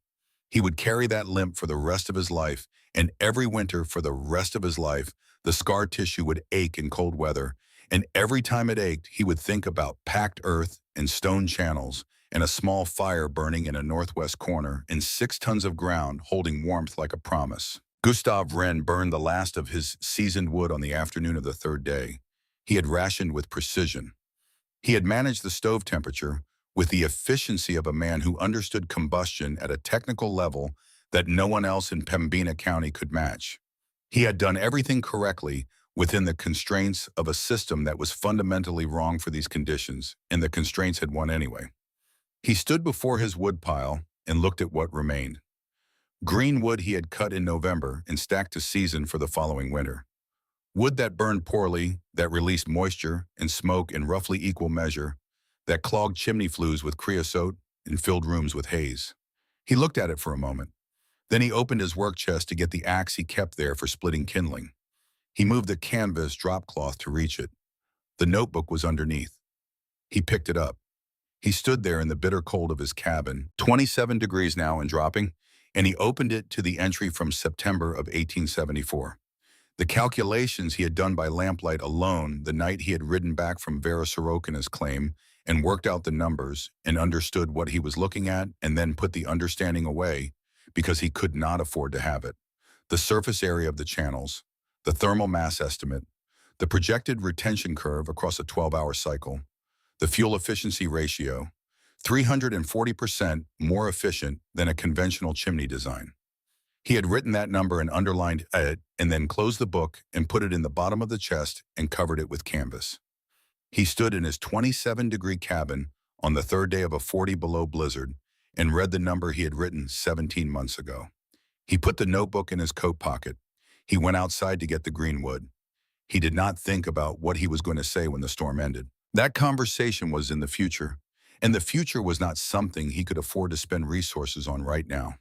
He would carry that limp for the rest of his life, and every winter for the rest of his life, the scar tissue would ache in cold weather, and every time it ached, he would think about packed earth and stone channels and a small fire burning in a northwest corner and 6 tons of ground holding warmth like a promise. Gustav Wren burned the last of his seasoned wood on the afternoon of the 3rd day. He had rationed with precision. He had managed the stove temperature with the efficiency of a man who understood combustion at a technical level that no one else in Pembina County could match. He had done everything correctly within the constraints of a system that was fundamentally wrong for these conditions, and the constraints had won anyway. He stood before his woodpile and looked at what remained. Green wood he had cut in November and stacked to season for the following winter. Wood that burned poorly, that released moisture and smoke in roughly equal measure, that clogged chimney flues with creosote and filled rooms with haze. He looked at it for a moment. Then he opened his work chest to get the axe he kept there for splitting kindling. He moved the canvas drop cloth to reach it. The notebook was underneath. He picked it up. He stood there in the bitter cold of his cabin, 27 degrees now and dropping, and he opened it to the entry from September of 1874. The calculations he had done by lamplight alone the night he had ridden back from Vera Sorokina's claim and worked out the numbers and understood what he was looking at and then put the understanding away because he could not afford to have it. The surface area of the channels, the thermal mass estimate, the projected retention curve across a 12-hour cycle, the fuel efficiency ratio, 340% more efficient than a conventional chimney design. He had written that number and underlined it and then closed the book and put it in the bottom of the chest and covered it with canvas. He stood in his 27-degree cabin on the 3rd day of a 40-below blizzard and read the number he had written 17 months ago. He put the notebook in his coat pocket. He went outside to get the green wood. He did not think about what he was going to say when the storm ended. That conversation was in the future, and the future was not something he could afford to spend resources on right now.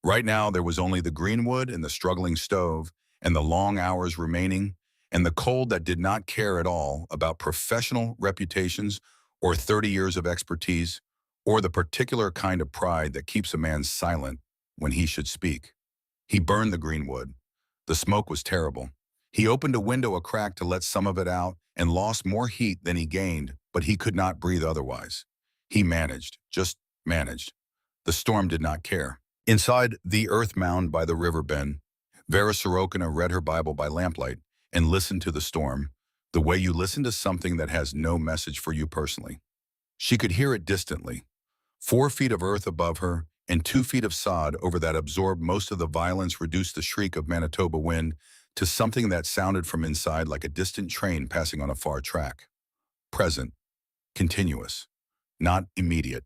Right now, there was only the green wood and the struggling stove and the long hours remaining and the cold that did not care at all about professional reputations or 30 years of expertise or the particular kind of pride that keeps a man silent when he should speak. He burned the green wood. The smoke was terrible. He opened a window a crack to let some of it out and lost more heat than he gained, but he could not breathe otherwise. He managed, just managed. The storm did not care. Inside the earth mound by the river bend, Vera Sorokina read her Bible by lamplight and listened to the storm, the way you listen to something that has no message for you personally. She could hear it distantly. 4 feet of earth above her and 2 feet of sod over that absorbed most of the violence reduced the shriek of Manitoba wind to something that sounded from inside like a distant train passing on a far track. Present, continuous, not immediate.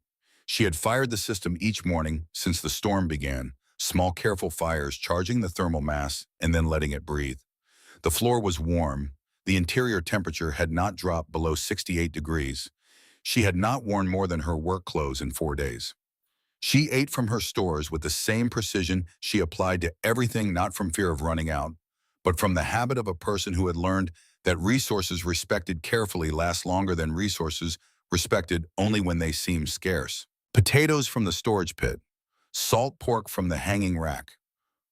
She had fired the system each morning since the storm began, small careful fires charging the thermal mass and then letting it breathe. The floor was warm. The interior temperature had not dropped below 68 degrees. She had not worn more than her work clothes in 4 days. She ate from her stores with the same precision she applied to everything, not from fear of running out, but from the habit of a person who had learned that resources respected carefully last longer than resources respected only when they seem scarce. Potatoes from the storage pit, salt pork from the hanging rack,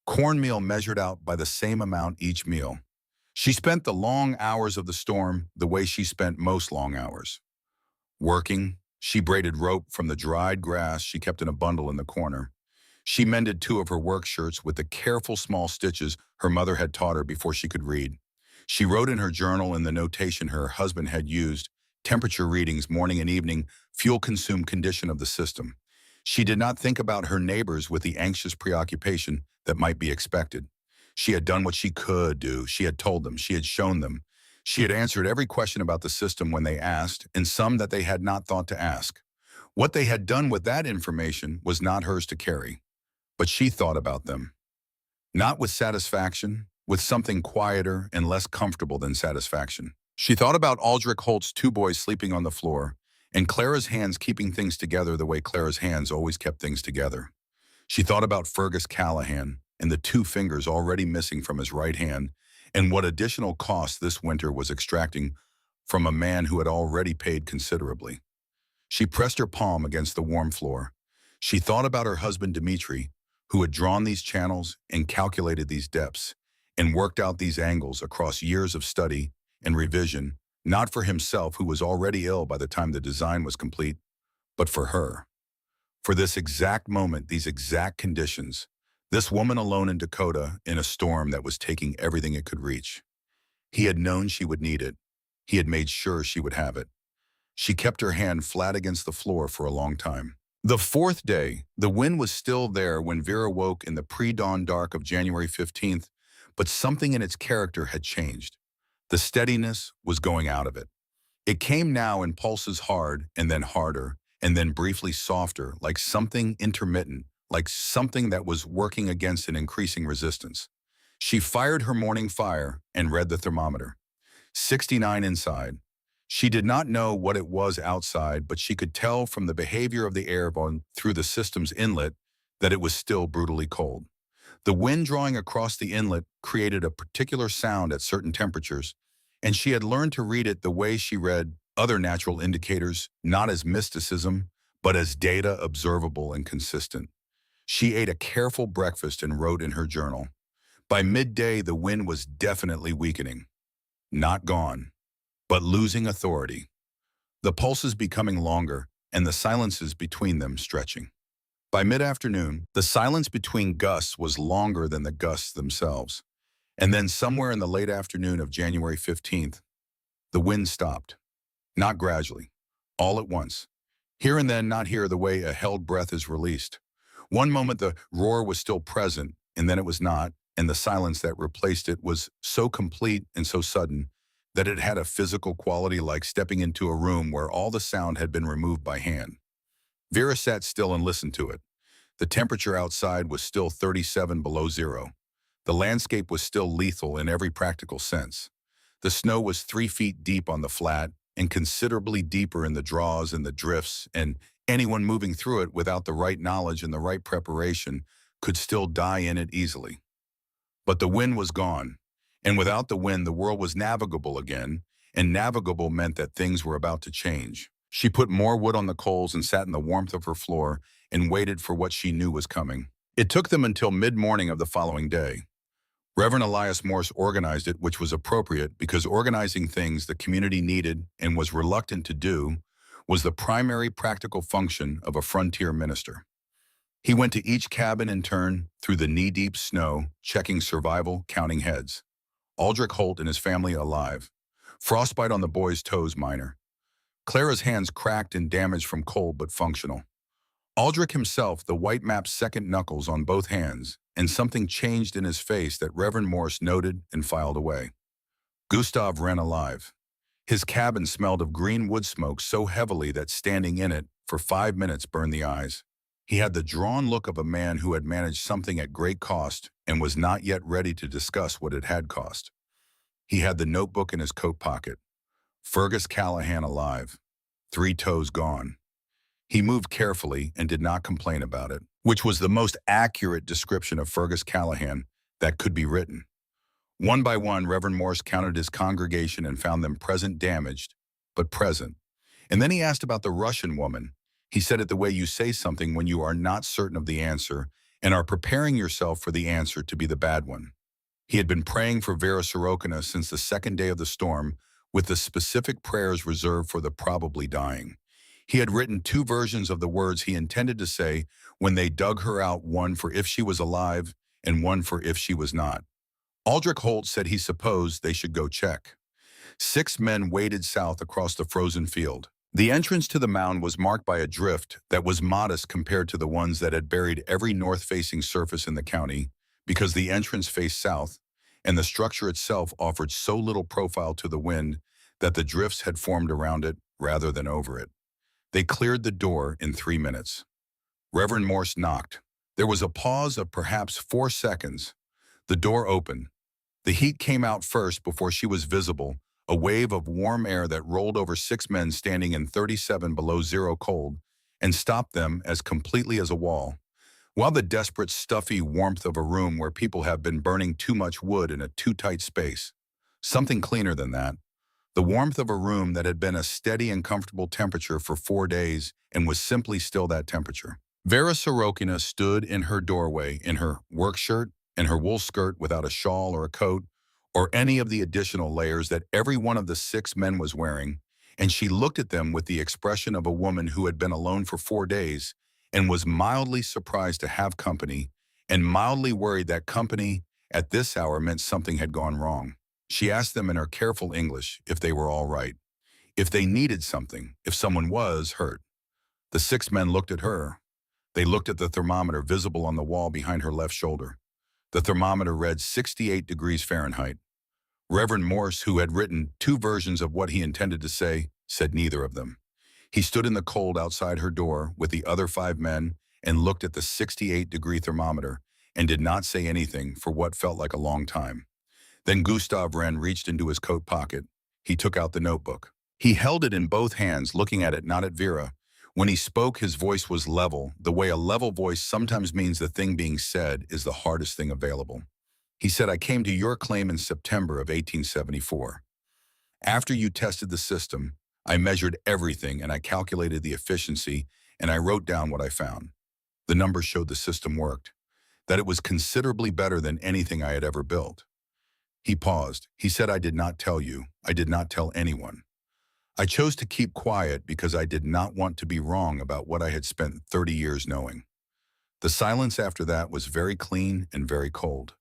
cornmeal measured out by the same amount each meal. She spent the long hours of the storm the way she spent most long hours. Working, she braided rope from the dried grass she kept in a bundle in the corner. She mended 2 of her work shirts with the careful small stitches her mother had taught her before she could read. She wrote in her journal in the notation her husband had used, temperature readings morning and evening, fuel-consumed condition of the system. She did not think about her neighbors with the anxious preoccupation that might be expected. She had done what she could do. She had told them. She had shown them. She had answered every question about the system when they asked, and some that they had not thought to ask. What they had done with that information was not hers to carry, but she thought about them. Not with satisfaction, with something quieter and less comfortable than satisfaction. She thought about Aldrich Holt's 2 boys sleeping on the floor, and Clara's hands keeping things together the way Clara's hands always kept things together. She thought about Fergus Callahan and the 2 fingers already missing from his right hand, and what additional cost this winter was extracting from a man who had already paid considerably. She pressed her palm against the warm floor. She thought about her husband Dmitri, who had drawn these channels and calculated these depths and worked out these angles across years of study and revision, not for himself, who was already ill by the time the design was complete, but for her. For this exact moment, these exact conditions, this woman alone in Dakota in a storm that was taking everything it could reach. He had known she would need it. He had made sure she would have it. She kept her hand flat against the floor for a long time. The fourth day, the wind was still there when Vera woke in the pre-dawn dark of January 15th, but something in its character had changed. The steadiness was going out of it. It came now in pulses, hard and then harder, and then briefly softer, like something intermittent, like something that was working against an increasing resistance. She fired her morning fire and read the thermometer. 69 inside. She did not know what it was outside, but she could tell from the behavior of the air through the system's inlet that it was still brutally cold. The wind drawing across the inlet created a particular sound at certain temperatures, and she had learned to read it the way she read other natural indicators, not as mysticism, but as data observable and consistent. She ate a careful breakfast and wrote in her journal. By midday, the wind was definitely weakening. Not gone, but losing authority. The pulses becoming longer and the silences between them stretching. By mid-afternoon, the silence between gusts was longer than the gusts themselves. And then somewhere in the late afternoon of January 15th, the wind stopped. Not gradually, all at once. Here and then, not here, the way a held breath is released. One moment the roar was still present, and then it was not, and the silence that replaced it was so complete and so sudden that it had a physical quality, like stepping into a room where all the sound had been removed by hand. Vera sat still and listened to it. The temperature outside was still 37 below zero. The landscape was still lethal in every practical sense. The snow was 3 feet deep on the flat and considerably deeper in the draws and the drifts, and anyone moving through it without the right knowledge and the right preparation could still die in it easily. But the wind was gone, and without the wind the world was navigable again, and navigable meant that things were about to change. She put more wood on the coals and sat in the warmth of her floor and waited for what she knew was coming. It took them until mid-morning of the following day. Reverend Elias Morse organized it, which was appropriate because organizing things the community needed and was reluctant to do was the primary practical function of a frontier minister. He went to each cabin in turn through the knee-deep snow, checking survival, counting heads. Aldrich Holt and his family alive. Frostbite on the boys' toes minor. Clara's hands cracked and damaged from cold but functional. Aldrich himself, the white map's second knuckles on both hands, and something changed in his face that Reverend Morse noted and filed away. Gustav ran alive. His cabin smelled of green wood smoke so heavily that standing in it for 5 minutes burned the eyes. He had the drawn look of a man who had managed something at great cost and was not yet ready to discuss what it had cost. He had the notebook in his coat pocket. Fergus Callahan alive. 3 toes gone. He moved carefully and did not complain about it, which was the most accurate description of Fergus Callahan that could be written. One by one, Reverend Morse counted his congregation and found them present, damaged, but present. And then he asked about the Russian woman. He said it the way you say something when you are not certain of the answer and are preparing yourself for the answer to be the bad one. He had been praying for Vera Sorokina since the second day of the storm, with the specific prayers reserved for the probably dying. He had written 2 versions of the words he intended to say when they dug her out, one for if she was alive and one for if she was not. Aldrich Holt said he supposed they should go check. 6 men waded south across the frozen field. The entrance to the mound was marked by a drift that was modest compared to the ones that had buried every north-facing surface in the county, because the entrance faced south, and the structure itself offered so little profile to the wind that the drifts had formed around it rather than over it. They cleared the door in 3 minutes. Reverend Morse knocked. There was a pause of perhaps 4 seconds. The door opened. The heat came out first before she was visible, a wave of warm air that rolled over 6 men standing in 37 below zero cold and stopped them as completely as a wall. While the desperate, stuffy warmth of a room where people have been burning too much wood in a too tight space. Something cleaner than that. The warmth of a room that had been a steady and comfortable temperature for 4 days and was simply still that temperature. Vera Sorokina stood in her doorway in her work shirt and her wool skirt without a shawl or a coat or any of the additional layers that every one of the 6 men was wearing, and she looked at them with the expression of a woman who had been alone for 4 days and was mildly surprised to have company and mildly worried that company at this hour meant something had gone wrong. She asked them in her careful English if they were all right, if they needed something, if someone was hurt. The 6 men looked at her. They looked at the thermometer visible on the wall behind her left shoulder. The thermometer read 68 degrees Fahrenheit. Reverend Morse, who had written 2 versions of what he intended to say, said neither of them. He stood in the cold outside her door with the other 5 men and looked at the 68-degree thermometer and did not say anything for what felt like a long time. Then Gustav Wren reached into his coat pocket. He took out the notebook. He held it in both hands, looking at it, not at Vera. When he spoke, his voice was level, the way a level voice sometimes means the thing being said is the hardest thing available. He said, "I came to your claim in September of 1874. After you tested the system, I measured everything and I calculated the efficiency and I wrote down what I found. The numbers showed the system worked, that it was considerably better than anything I had ever built." He paused. He said, "I did not tell you. I did not tell anyone. I chose to keep quiet because I did not want to be wrong about what I had spent 30 years knowing." The silence after that was very clean and very cold.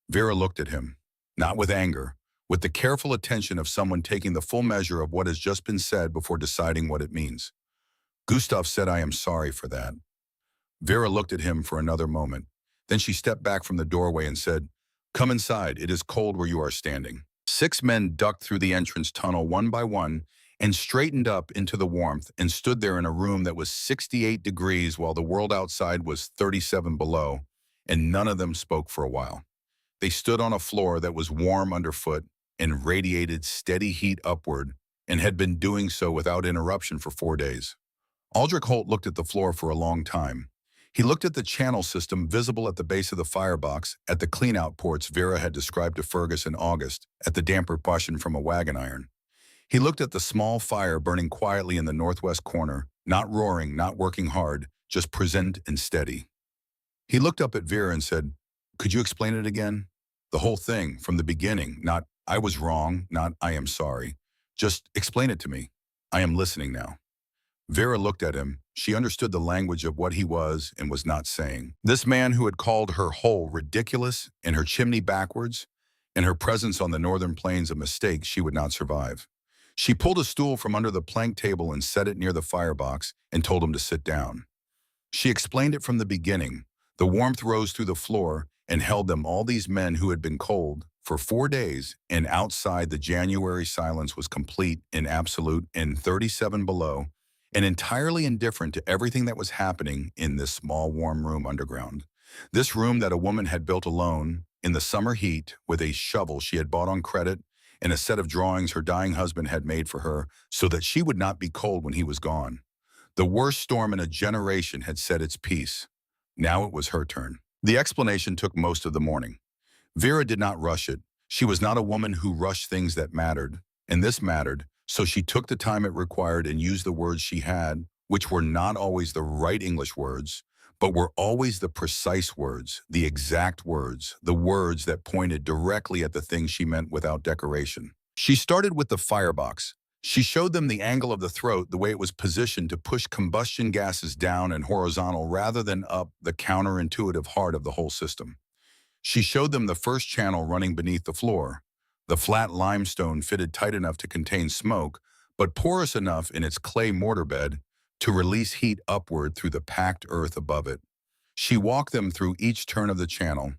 Vera looked at him, not with anger, with the careful attention of someone taking the full measure of what has just been said before deciding what it means. Gustav said, "I am sorry for that." Vera looked at him for another moment. Then she stepped back from the doorway and said, "Come inside, it is cold where you are standing." 6 men ducked through the entrance tunnel one by one and straightened up into the warmth and stood there in a room that was 68 degrees while the world outside was 37 below, and none of them spoke for a while. They stood on a floor that was warm underfoot and radiated steady heat upward and had been doing so without interruption for 4 days. Aldrich Holt looked at the floor for a long time. He looked at the channel system visible at the base of the firebox, at the clean-out ports Vera had described to Fergus in August, at the damper pushing from a wagon iron. He looked at the small fire burning quietly in the northwest corner, not roaring, not working hard, just present and steady. He looked up at Vera and said, "Could you explain it again? The whole thing, from the beginning, not 'I was wrong,' not 'I am sorry.' Just explain it to me. I am listening now." Vera looked at him. She understood the language of what he was and was not saying. This man who had called her hole ridiculous and her chimney backwards and her presence on the northern plains a mistake she would not survive. She pulled a stool from under the plank table and set it near the firebox and told him to sit down. She explained it from the beginning. The warmth rose through the floor and held them, all these men who had been cold, for 4 days, and outside the January silence was complete and absolute and 37 below, and entirely indifferent to everything that was happening in this small warm room underground. This room that a woman had built alone, in the summer heat, with a shovel she had bought on credit, and a set of drawings her dying husband had made for her so that she would not be cold when he was gone. The worst storm in a generation had said its piece. Now it was her turn. The explanation took most of the morning. Vera did not rush it. She was not a woman who rushed things that mattered, and this mattered, so she took the time it required and used the words she had, which were not always the right English words, but were always the precise words, the exact words, the words that pointed directly at the thing she meant without decoration. She started with the firebox. She showed them the angle of the throat, the way it was positioned to push combustion gases down and horizontal rather than up, the counterintuitive heart of the whole system. She showed them the first channel running beneath the floor, the flat limestone fitted tight enough to contain smoke, but porous enough in its clay mortar bed to release heat upward through the packed earth above it. She walked them through each turn of the channel,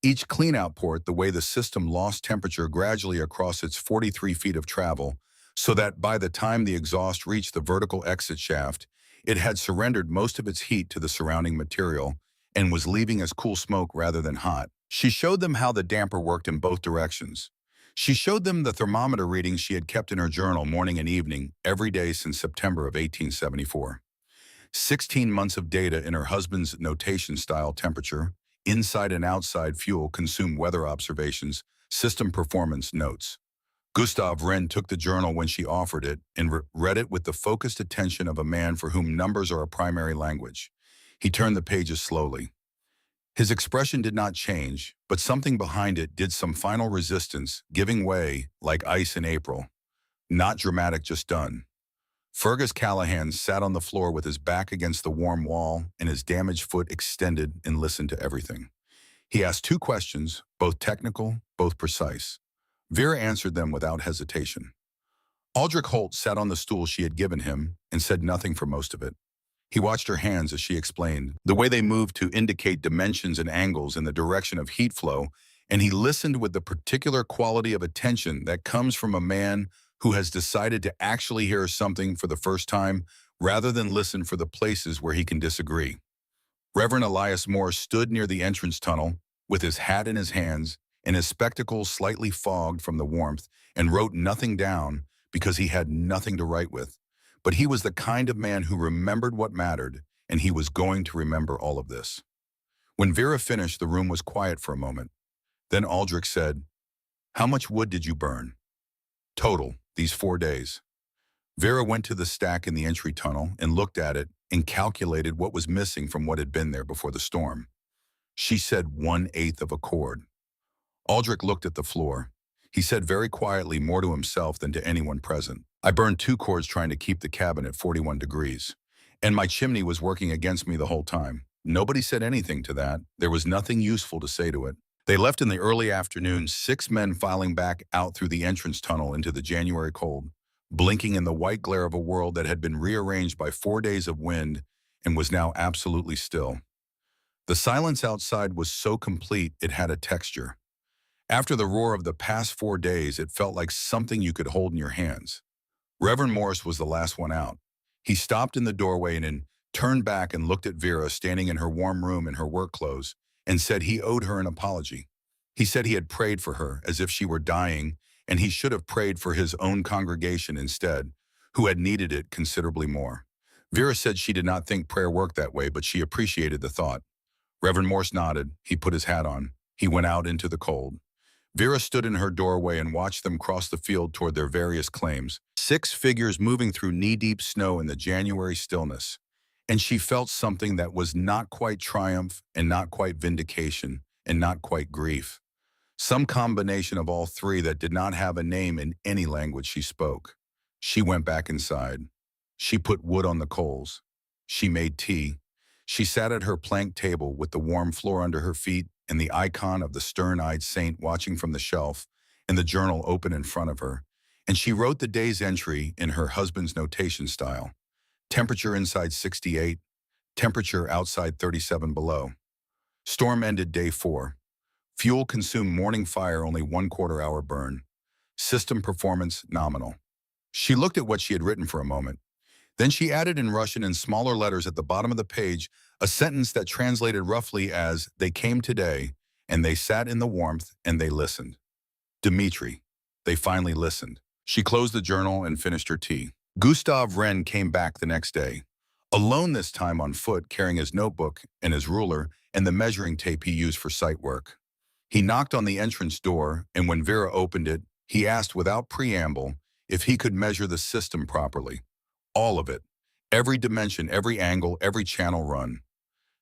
each clean-out port, the way the system lost temperature gradually across its 43 feet of travel, so that by the time the exhaust reached the vertical exit shaft, it had surrendered most of its heat to the surrounding material and was leaving as cool smoke rather than hot. She showed them how the damper worked in both directions. She showed them the thermometer readings she had kept in her journal morning and evening every day since September of 1874. 16 months of data in her husband's notation-style temperature, inside and outside fuel consumed weather observations, system performance notes. Gustav Wren took the journal when she offered it and read it with the focused attention of a man for whom numbers are a primary language. He turned the pages slowly. His expression did not change, but something behind it did some final resistance, giving way like ice in April. Not dramatic, just done. Fergus Callahan sat on the floor with his back against the warm wall and his damaged foot extended and listened to everything. He asked two questions, both technical, both precise. Vera answered them without hesitation. Aldrich Holt sat on the stool she had given him and said nothing for most of it. He watched her hands as she explained, the way they moved to indicate dimensions and angles in the direction of heat flow, and he listened with the particular quality of attention that comes from a man who has decided to actually hear something for the first time rather than listen for the places where he can disagree. Reverend Elias Moore stood near the entrance tunnel with his hat in his hands and his spectacles slightly fogged from the warmth, and wrote nothing down because he had nothing to write with. But he was the kind of man who remembered what mattered, and he was going to remember all of this. When Vera finished, the room was quiet for a moment. Then Aldrich said, "How much wood did you burn?" "Total, these 4 days." Vera went to the stack in the entry tunnel and looked at it and calculated what was missing from what had been there before the storm. She said 1/8 of a cord. Aldrich looked at the floor. He said very quietly, more to himself than to anyone present, "I burned 2 cords trying to keep the cabin at 41 degrees. And my chimney was working against me the whole time." Nobody said anything to that. There was nothing useful to say to it. They left in the early afternoon, 6 men filing back out through the entrance tunnel into the January cold, blinking in the white glare of a world that had been rearranged by 4 days of wind and was now absolutely still. The silence outside was so complete it had a texture. After the roar of the past 4 days, it felt like something you could hold in your hands. Reverend Morris was the last one out. He stopped in the doorway and turned back and looked at Vera standing in her warm room in her work clothes and said he owed her an apology. He said he had prayed for her as if she were dying, and he should have prayed for his own congregation instead, who had needed it considerably more. Vera said she did not think prayer worked that way, but she appreciated the thought. Reverend Morse nodded. He put his hat on. He went out into the cold. Vera stood in her doorway and watched them cross the field toward their various claims, 6 figures moving through knee-deep snow in the January stillness. And she felt something that was not quite triumph and not quite vindication and not quite grief. Some combination of all three that did not have a name in any language she spoke. She went back inside. She put wood on the coals. She made tea. She sat at her plank table with the warm floor under her feet and the icon of the stern-eyed saint watching from the shelf and the journal open in front of her, and she wrote the day's entry in her husband's notation style. Temperature inside 68, temperature outside 37 below. Storm ended day 4. Fuel consumed morning fire only 1/4 hour burn. System performance nominal. She looked at what she had written for a moment. Then she added in Russian in smaller letters at the bottom of the page a sentence that translated roughly as, "They came today, and they sat in the warmth, and they listened." Dmitri. They finally listened. She closed the journal and finished her tea. Gustav Wren came back the next day. Alone this time on foot, carrying his notebook and his ruler and the measuring tape he used for site work. He knocked on the entrance door, and when Vera opened it, he asked without preamble if he could measure the system properly. All of it. Every dimension, every angle, every channel run.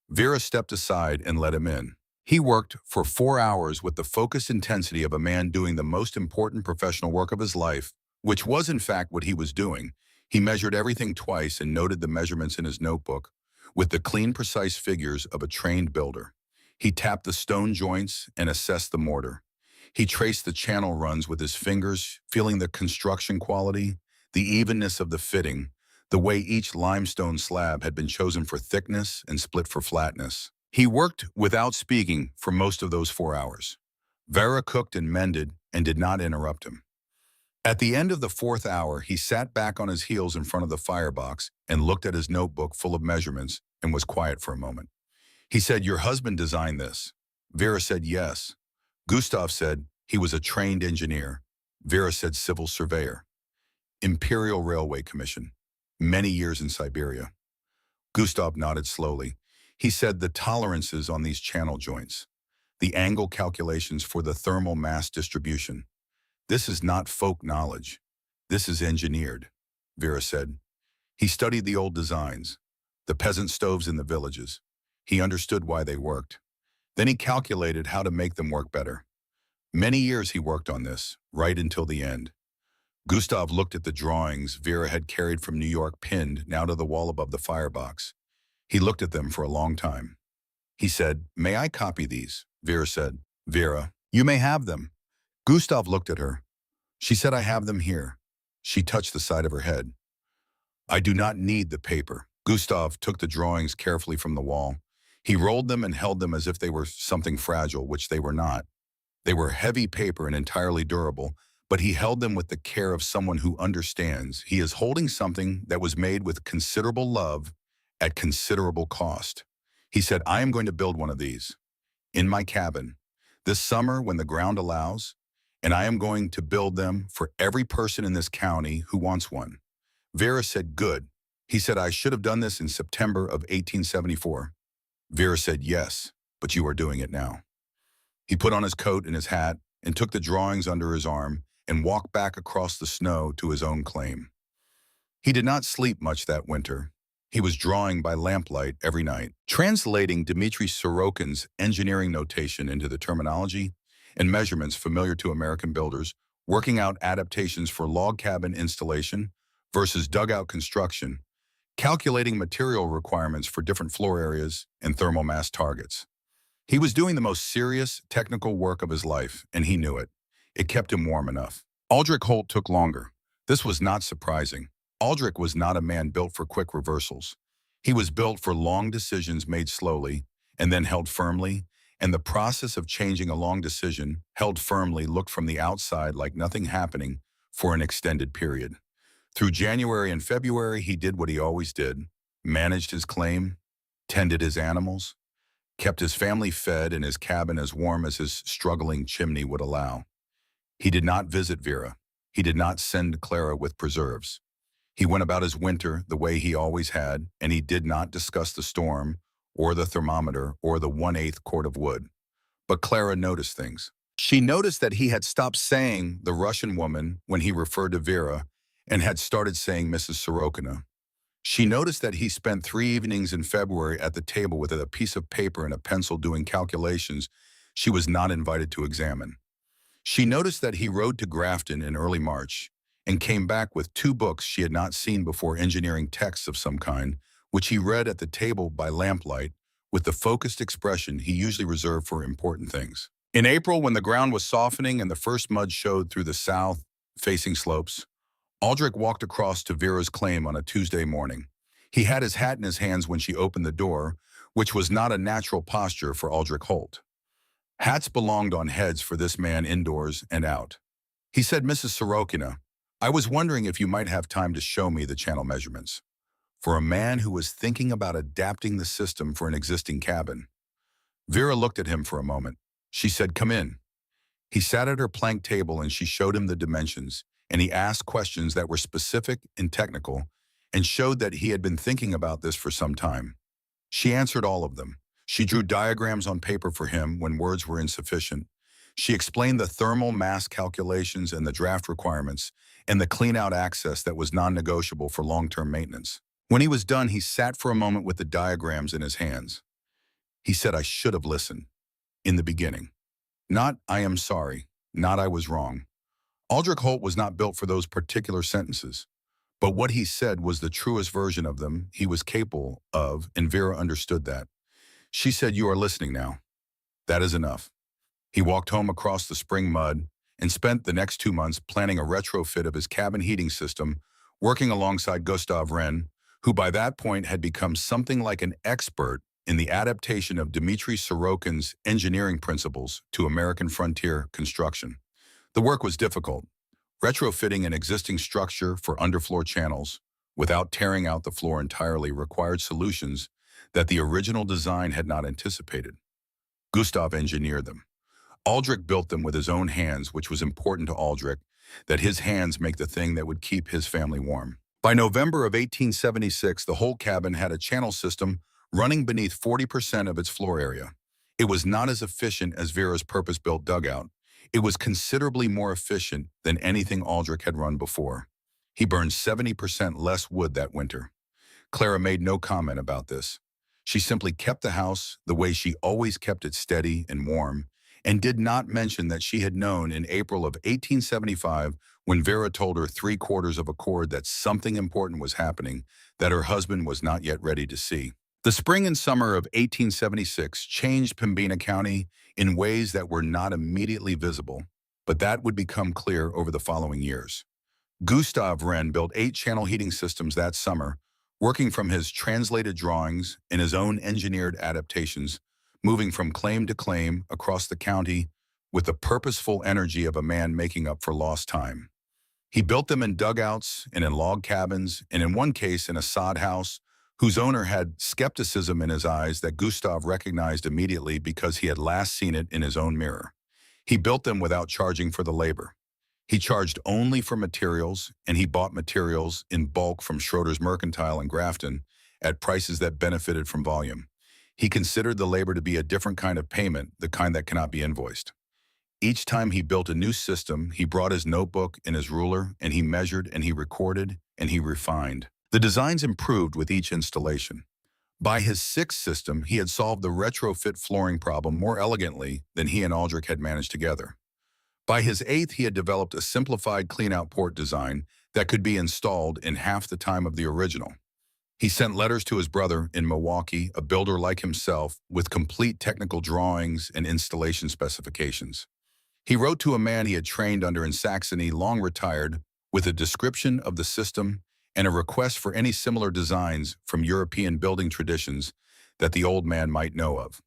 Vera stepped aside and let him in. He worked for 4 hours with the focused intensity of a man doing the most important professional work of his life, which was in fact what he was doing. He measured everything twice and noted the measurements in his notebook with the clean, precise figures of a trained builder. He tapped the stone joints and assessed the mortar. He traced the channel runs with his fingers, feeling the construction quality, the evenness of the fitting, the way each limestone slab had been chosen for thickness and split for flatness. He worked without speaking for most of those 4 hours. Vera cooked and mended and did not interrupt him. At the end of the 4th hour, he sat back on his heels in front of the firebox and looked at his notebook full of measurements and was quiet for a moment. He said, "Your husband designed this." Vera said, "Yes." Gustav said, "He was a trained engineer." Vera said, "Civil surveyor. Imperial Railway Commission. Many years in Siberia." Gustav nodded slowly. He said, "The tolerances on these channel joints, the angle calculations for the thermal mass distribution, This is not folk knowledge. This is engineered, Vera said. He studied the old designs, the peasant stoves in the villages. He understood why they worked. Then he calculated how to make them work better. Many years he worked on this, right until the end. Gustav looked at the drawings Vera had carried from New York pinned now to the wall above the firebox. He looked at them for a long time. He said, "May I copy these?" Vera said. "Vera, you may have them." Gustav looked at her. She said, "I have them here." She touched the side of her head. "I do not need the paper." Gustav took the drawings carefully from the wall. He rolled them and held them as if they were something fragile, which they were not. They were heavy paper and entirely durable, but he held them with the care of someone who understands. He is holding something that was made with considerable love at considerable cost. He said, "I am going to build one of these in my cabin this summer when the ground allows, and I am going to build them for every person in this county who wants one." Vera said, "Good." He said, "I should have done this in September of 1874. Vera said, "Yes, but you are doing it now." He put on his coat and his hat and took the drawings under his arm and walked back across the snow to his own claim. He did not sleep much that winter. He was drawing by lamplight every night, translating Dmitry Sorokin's engineering notation into the terminology and measurements familiar to American builders, working out adaptations for log cabin installation versus dugout construction, calculating material requirements for different floor areas and thermal mass targets. He was doing the most serious technical work of his life, and he knew it. It kept him warm enough. Aldrich Holt took longer. This was not surprising. Aldrich was not a man built for quick reversals. He was built for long decisions made slowly and then held firmly, and the process of changing a long decision held firmly looked from the outside like nothing happening for an extended period. Through January and February, he did what he always did, managed his claim, tended his animals, kept his family fed and his cabin as warm as his struggling chimney would allow. He did not visit Vera. He did not send Clara with preserves. He went about his winter the way he always had, and he did not discuss the storm or the thermometer or the 1/8 quart of wood. But Clara noticed things. She noticed that he had stopped saying the Russian woman when he referred to Vera and had started saying Mrs. Sorokina. She noticed that he spent 3 evenings in February at the table with a piece of paper and a pencil doing calculations she was not invited to examine. She noticed that he rode to Grafton in early March and came back with 2 books she had not seen before, engineering texts of some kind, which he read at the table by lamplight with the focused expression he usually reserved for important things. In April, when the ground was softening and the first mud showed through the south-facing slopes, Aldrich walked across to Vera's claim on a Tuesday morning. He had his hat in his hands when she opened the door, which was not a natural posture for Aldrich Holt. Hats belonged on heads for this man indoors and out. He said, "Mrs. Sorokina, I was wondering if you might have time to show me the channel measurements." For a man who was thinking about adapting the system for an existing cabin. Vera looked at him for a moment. She said, "Come in." He sat at her plank table and she showed him the dimensions, and he asked questions that were specific and technical and showed that he had been thinking about this for some time. She answered all of them. She drew diagrams on paper for him when words were insufficient. She explained the thermal mass calculations and the draft requirements and the clean-out access that was non-negotiable for long-term maintenance. When he was done, he sat for a moment with the diagrams in his hands. He said, "I should have listened in the beginning. Not, I am sorry, not I was wrong." Aldrich Holt was not built for those particular sentences, but what he said was the truest version of them he was capable of, and Vera understood that. She said, "You are listening now. That is enough." He walked home across the spring mud and spent the next 2 months planning a retrofit of his cabin heating system, working alongside Gustav Wren, who by that point had become something like an expert in the adaptation of Dmitry Sorokin's engineering principles to American frontier construction. The work was difficult. Retrofitting an existing structure for underfloor channels without tearing out the floor entirely required solutions that the original design had not anticipated. Gustav engineered them. Aldrich built them with his own hands, which was important to Aldrich, that his hands make the thing that would keep his family warm. By November of 1876, the whole cabin had a channel system running beneath 40% of its floor area. It was not as efficient as Vera's purpose-built dugout. It was considerably more efficient than anything Aldrich had run before. He burned 70% less wood that winter. Clara made no comment about this. She simply kept the house the way she always kept it, steady and warm, and did not mention that she had known in April of 1875, when Vera told her 3/4 of a chord that something important was happening that her husband was not yet ready to see. The spring and summer of 1876 changed Pembina County in ways that were not immediately visible, but that would become clear over the following years. Gustav Wren built 8-channel heating systems that summer, working from his translated drawings and his own engineered adaptations, moving from claim to claim across the county with the purposeful energy of a man making up for lost time. He built them in dugouts and in log cabins, and in one case in a sod house, whose owner had skepticism in his eyes that Gustav recognized immediately because he had last seen it in his own mirror. He built them without charging for the labor. He charged only for materials, and he bought materials in bulk from Schroeder's Mercantile in Grafton at prices that benefited from volume. He considered the labor to be a different kind of payment, the kind that cannot be invoiced. Each time he built a new system, he brought his notebook and his ruler, and he measured and he recorded and he refined. The designs improved with each installation. By his 6th system, he had solved the retrofit flooring problem more elegantly than he and Aldrich had managed together. By his 8th, he had developed a simplified clean-out port design that could be installed in half the time of the original. He sent letters to his brother in Milwaukee, a builder like himself, with complete technical drawings and installation specifications. He wrote to a man he had trained under in Saxony, long retired, with a description of the system and a request for any similar designs from European building traditions that the old man might know of.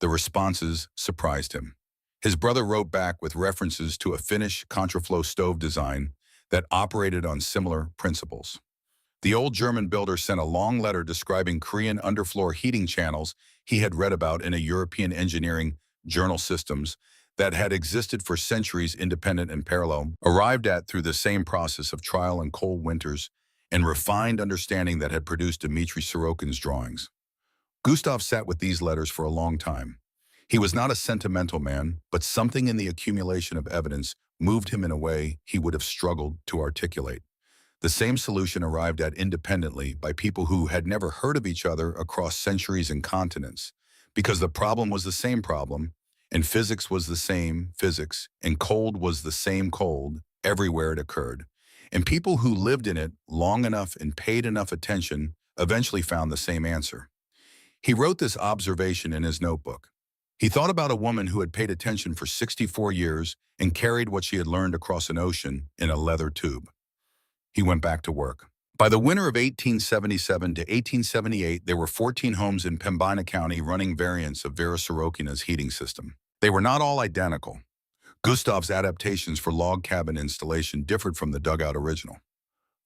The responses surprised him. His brother wrote back with references to a Finnish contraflow stove design that operated on similar principles. The old German builder sent a long letter describing Korean underfloor heating channels he had read about in a European engineering journal, systems that had existed for centuries, independent and parallel, arrived at through the same process of trial and cold winters and refined understanding that had produced Dmitry Sorokin's drawings. Gustav sat with these letters for a long time. He was not a sentimental man, but something in the accumulation of evidence moved him in a way he would have struggled to articulate. The same solution arrived at independently by people who had never heard of each other across centuries and continents, because the problem was the same problem, and physics was the same physics, and cold was the same cold everywhere it occurred. And people who lived in it long enough and paid enough attention eventually found the same answer. He wrote this observation in his notebook. He thought about a woman who had paid attention for 64 years and carried what she had learned across an ocean in a leather tube. He went back to work. By the winter of 1877 to 1878, there were 14 homes in Pembina County running variants of Vera Sorokina's heating system. They were not all identical. Gustav's adaptations for log cabin installation differed from the dugout original.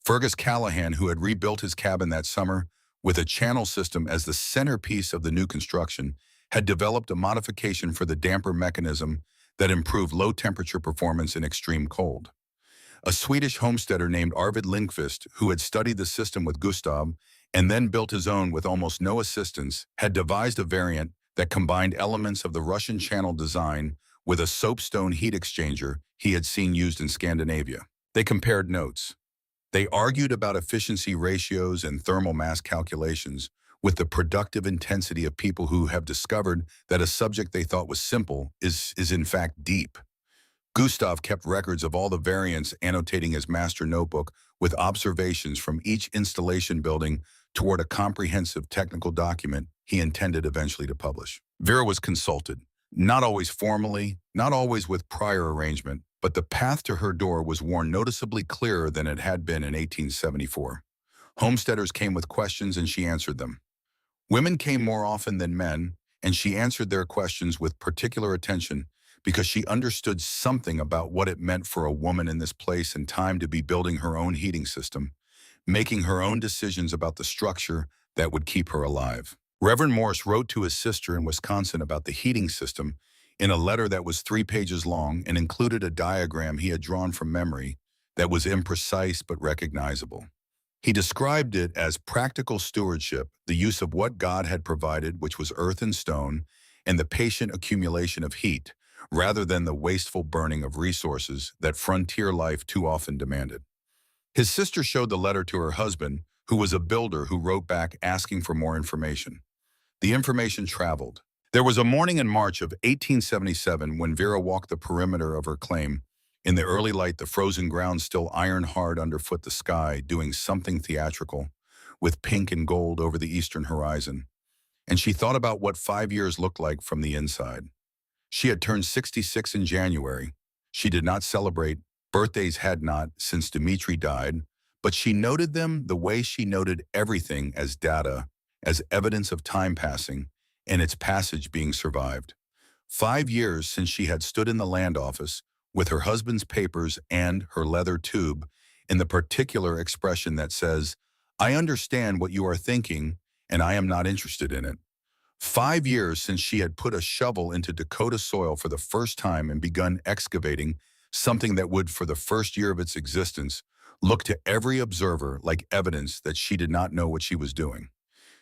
Fergus Callahan, who had rebuilt his cabin that summer with a channel system as the centerpiece of the new construction, had developed a modification for the damper mechanism that improved low-temperature performance in extreme cold. A Swedish homesteader named Arvid Lindqvist, who had studied the system with Gustav and then built his own with almost no assistance, had devised a variant that combined elements of the Russian channel design with a soapstone heat exchanger he had seen used in Scandinavia. They compared notes. They argued about efficiency ratios and thermal mass calculations with the productive intensity of people who have discovered that a subject they thought was simple is in fact deep. Gustav kept records of all the variants, annotating his master notebook with observations from each installation building toward a comprehensive technical document he intended eventually to publish. Vera was consulted, not always formally, not always with prior arrangement, but the path to her door was worn noticeably clearer than it had been in 1874. Homesteaders came with questions and she answered them. Women came more often than men, and she answered their questions with particular attention because she understood something about what it meant for a woman in this place and time to be building her own heating system, making her own decisions about the structure that would keep her alive. Reverend Morse wrote to his sister in Wisconsin about the heating system in a letter that was 3 pages long and included a diagram he had drawn from memory that was imprecise but recognizable. He described it as practical stewardship, the use of what God had provided, which was earth and stone, and the patient accumulation of heat, rather than the wasteful burning of resources that frontier life too often demanded. His sister showed the letter to her husband, who was a builder who wrote back asking for more information. The information traveled. There was a morning in March of 1877 when Vera walked the perimeter of her claim. In the early light, the frozen ground still iron hard underfoot the sky, doing something theatrical, with pink and gold over the eastern horizon. And she thought about what 5 years looked like from the inside. She had turned 66 in January. She did not celebrate. Birthdays had not, since Dmitri died, but she noted them the way she noted everything as data, as evidence of time passing, and its passage being survived. 5 years since she had stood in the land office with her husband's papers and her leather tube in the particular expression that says, "I understand what you are thinking, and I am not interested in it." 5 years since she had put a shovel into Dakota soil for the first time and begun excavating something that would, for the first year of its existence, look to every observer like evidence that she did not know what she was doing.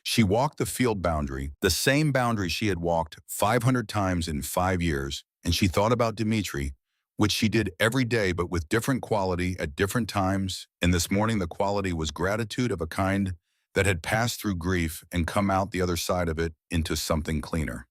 She walked the field boundary, the same boundary she had walked 500 times in 5 years, and she thought about Dmitri, which she did every day but with different quality at different times, and this morning the quality was gratitude of a kind that had passed through grief and come out the other side of it into something cleaner.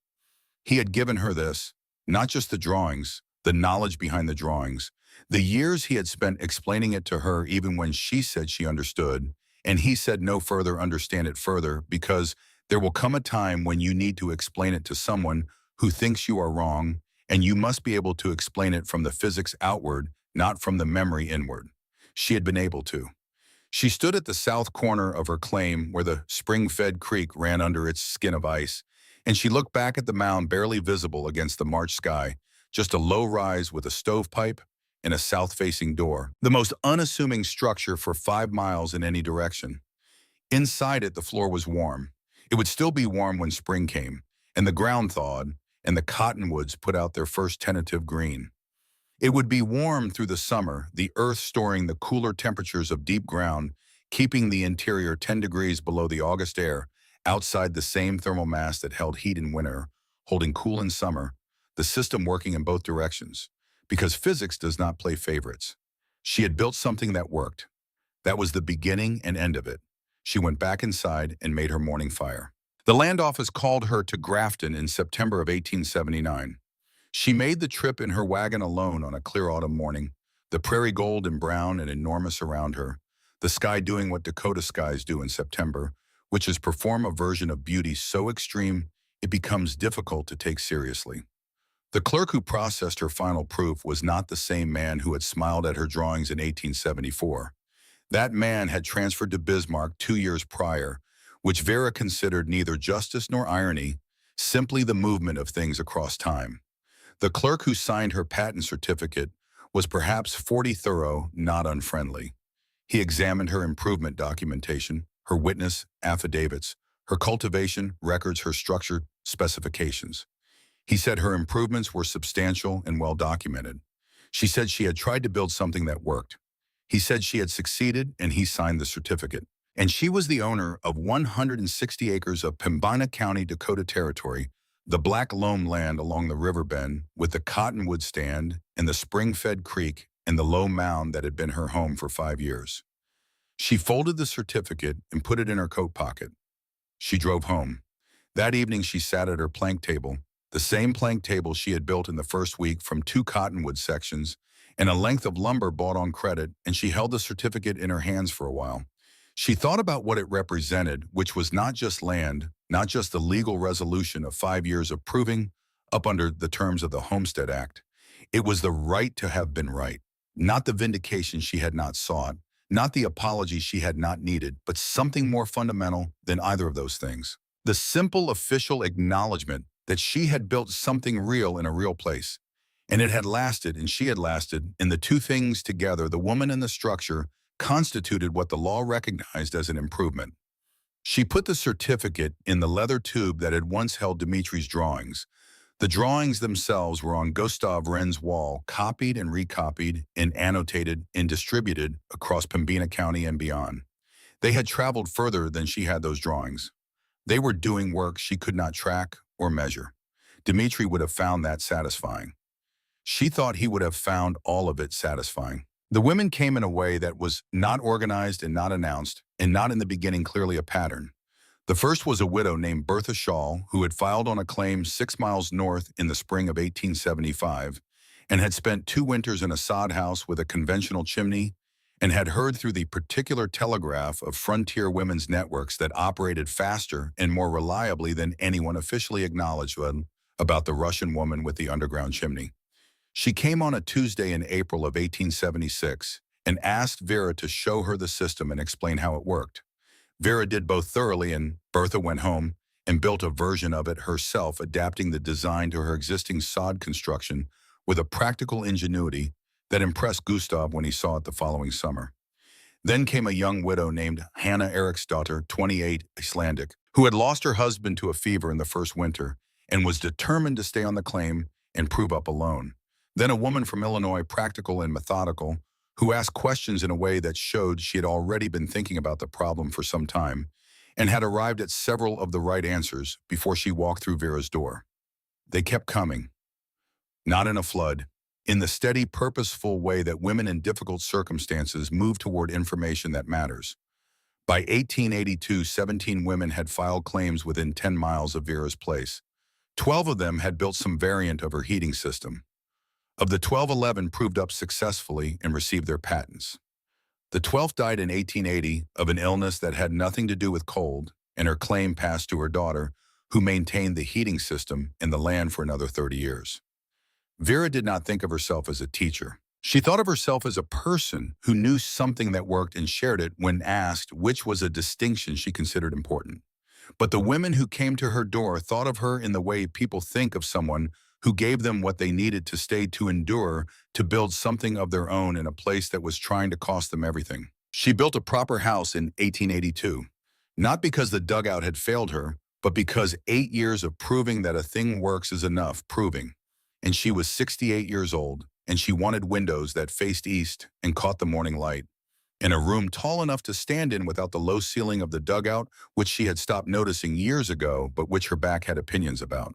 He had given her this, not just the drawings, the knowledge behind the drawings, the years he had spent explaining it to her even when she said she understood, and he said no further, understand it further, because there will come a time when you need to explain it to someone who thinks you are wrong, and you must be able to explain it from the physics outward, not from the memory inward. She had been able to. She stood at the south corner of her claim where the spring-fed creek ran under its skin of ice, and she looked back at the mound barely visible against the March sky, just a low rise with a stovepipe and a south-facing door, the most unassuming structure for 5 miles in any direction. Inside it, the floor was warm. It would still be warm when spring came, and the ground thawed, and the cottonwoods put out their first tentative green. It would be warm through the summer, the earth storing the cooler temperatures of deep ground, keeping the interior 10 degrees below the August air, outside the same thermal mass that held heat in winter, holding cool in summer, the system working in both directions, because physics does not play favorites. She had built something that worked. That was the beginning and end of it. She went back inside and made her morning fire. The land office called her to Grafton in September of 1879. She made the trip in her wagon alone on a clear autumn morning, the prairie gold and brown and enormous around her, the sky doing what Dakota skies do in September, which is perform a version of beauty so extreme it becomes difficult to take seriously. The clerk who processed her final proof was not the same man who had smiled at her drawings in 1874. That man had transferred to Bismarck 2 years prior, which Vera considered neither justice nor irony, simply the movement of things across time. The clerk who signed her patent certificate was perhaps 40 thorough, not unfriendly. He examined her improvement documentation, her witness affidavits, her cultivation records, her structure specifications. He said her improvements were substantial and well documented. She said she had tried to build something that worked. He said she had succeeded, and he signed the certificate. And she was the owner of 160 acres of Pembina County, Dakota Territory, the black loam land along the river bend with the cottonwood stand and the spring-fed creek and the low mound that had been her home for 5 years. She folded the certificate and put it in her coat pocket. She drove home. That evening she sat at her plank table, the same plank table she had built in the first week from 2 cottonwood sections and a length of lumber bought on credit, and she held the certificate in her hands for a while. She thought about what it represented, which was not just land, not just the legal resolution of 5 years of proving up under the terms of the Homestead Act. It was the right to have been right, not the vindication she had not sought, not the apology she had not needed, but something more fundamental than either of those things. The simple official acknowledgement that she had built something real in a real place, and it had lasted and she had lasted, and the two things together, the woman and the structure, constituted what the law recognized as an improvement. She put the certificate in the leather tube that had once held Dmitri's drawings. The drawings themselves were on Gustav Wren's wall, copied and recopied and annotated and distributed across Pembina County and beyond. They had traveled further than she had those drawings. They were doing work she could not track or measure. Dmitri would have found that satisfying. She thought he would have found all of it satisfying. The women came in a way that was not organized and not announced, and not in the beginning clearly a pattern. The first was a widow named Bertha Shaw, who had filed on a claim 6 miles north in the spring of 1875, and had spent 2 winters in a sod house with a conventional chimney, and had heard through the particular telegraph of frontier women's networks that operated faster and more reliably than anyone officially acknowledged about the Russian woman with the underground chimney. She came on a Tuesday in April of 1876 and asked Vera to show her the system and explain how it worked. Vera did both thoroughly, and Bertha went home and built a version of it herself, adapting the design to her existing sod construction with a practical ingenuity that impressed Gustav when he saw it the following summer. Then came a young widow named Hannah Eriksdotter, 28, Icelandic, who had lost her husband to a fever in the first winter and was determined to stay on the claim and prove up alone. Then a woman from Illinois, practical and methodical, who asked questions in a way that showed she had already been thinking about the problem for some time and had arrived at several of the right answers before she walked through Vera's door. They kept coming, not in a flood, in the steady, purposeful way that women in difficult circumstances move toward information that matters. By 1882, 17 women had filed claims within 10 miles of Vera's place. 12 of them had built some variant of her heating system. Of the 12, 11 proved up successfully and received their patents. The 12th died in 1880 of an illness that had nothing to do with cold, and her claim passed to her daughter, who maintained the heating system in the land for another 30 years. Vera did not think of herself as a teacher. She thought of herself as a person who knew something that worked and shared it when asked, which was a distinction she considered important. But the women who came to her door thought of her in the way people think of someone who gave them what they needed to stay to endure, to build something of their own in a place that was trying to cost them everything. She built a proper house in 1882, not because the dugout had failed her, but because 8 years of proving that a thing works is enough proving. And she was 68 years old, and she wanted windows that faced east and caught the morning light, and a room tall enough to stand in without the low ceiling of the dugout, which she had stopped noticing years ago, but which her back had opinions about.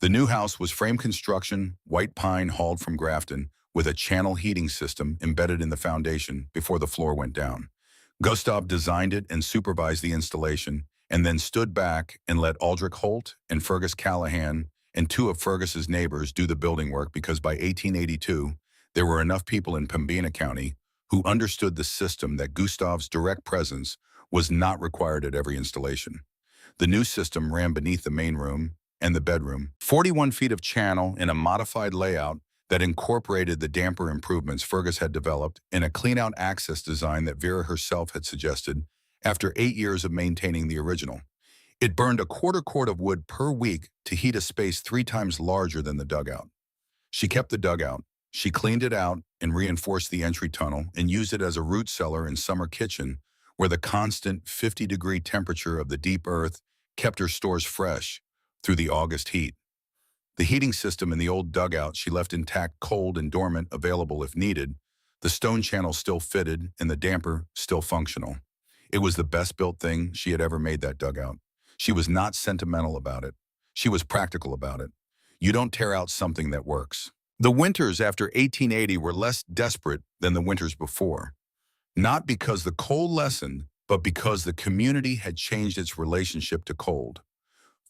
The new house was frame construction, white pine hauled from Grafton, with a channel heating system embedded in the foundation before the floor went down. Gustav designed it and supervised the installation, and then stood back and let Aldrich Holt and Fergus Callahan and 2 of Fergus's neighbors do the building work, because by 1882, there were enough people in Pembina County who understood the system that Gustav's direct presence was not required at every installation. The new system ran beneath the main room and the bedroom, 41 feet of channel in a modified layout that incorporated the damper improvements Fergus had developed in a clean-out access design that Vera herself had suggested after 8 years of maintaining the original. It burned a quarter quart of wood per week to heat a space 3 times larger than the dugout. She kept the dugout, she cleaned it out and reinforced the entry tunnel and used it as a root cellar and summer kitchen, where the constant 50-degree temperature of the deep earth kept her stores fresh through the August heat. The heating system in the old dugout she left intact, cold and dormant, available if needed, the stone channel still fitted and the damper still functional. It was the best built thing she had ever made, that dugout. She was not sentimental about it. She was practical about it. You don't tear out something that works. The winters after 1880 were less desperate than the winters before, not because the cold lessened, but because the community had changed its relationship to cold.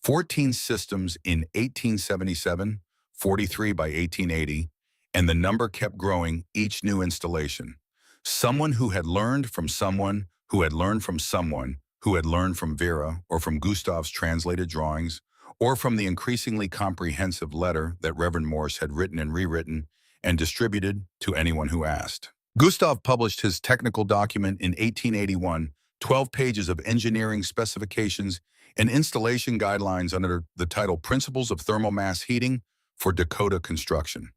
14 systems in 1877, 43 by 1880, and the number kept growing each new installation. Someone who had learned from someone who had learned from someone who had learned from Vera, or from Gustav's translated drawings, or from the increasingly comprehensive letter that Reverend Morse had written and rewritten and distributed to anyone who asked. Gustav published his technical document in 1881, 12 pages of engineering specifications and installation guidelines under the title Principles of Thermal Mass Heating for Dakota Construction.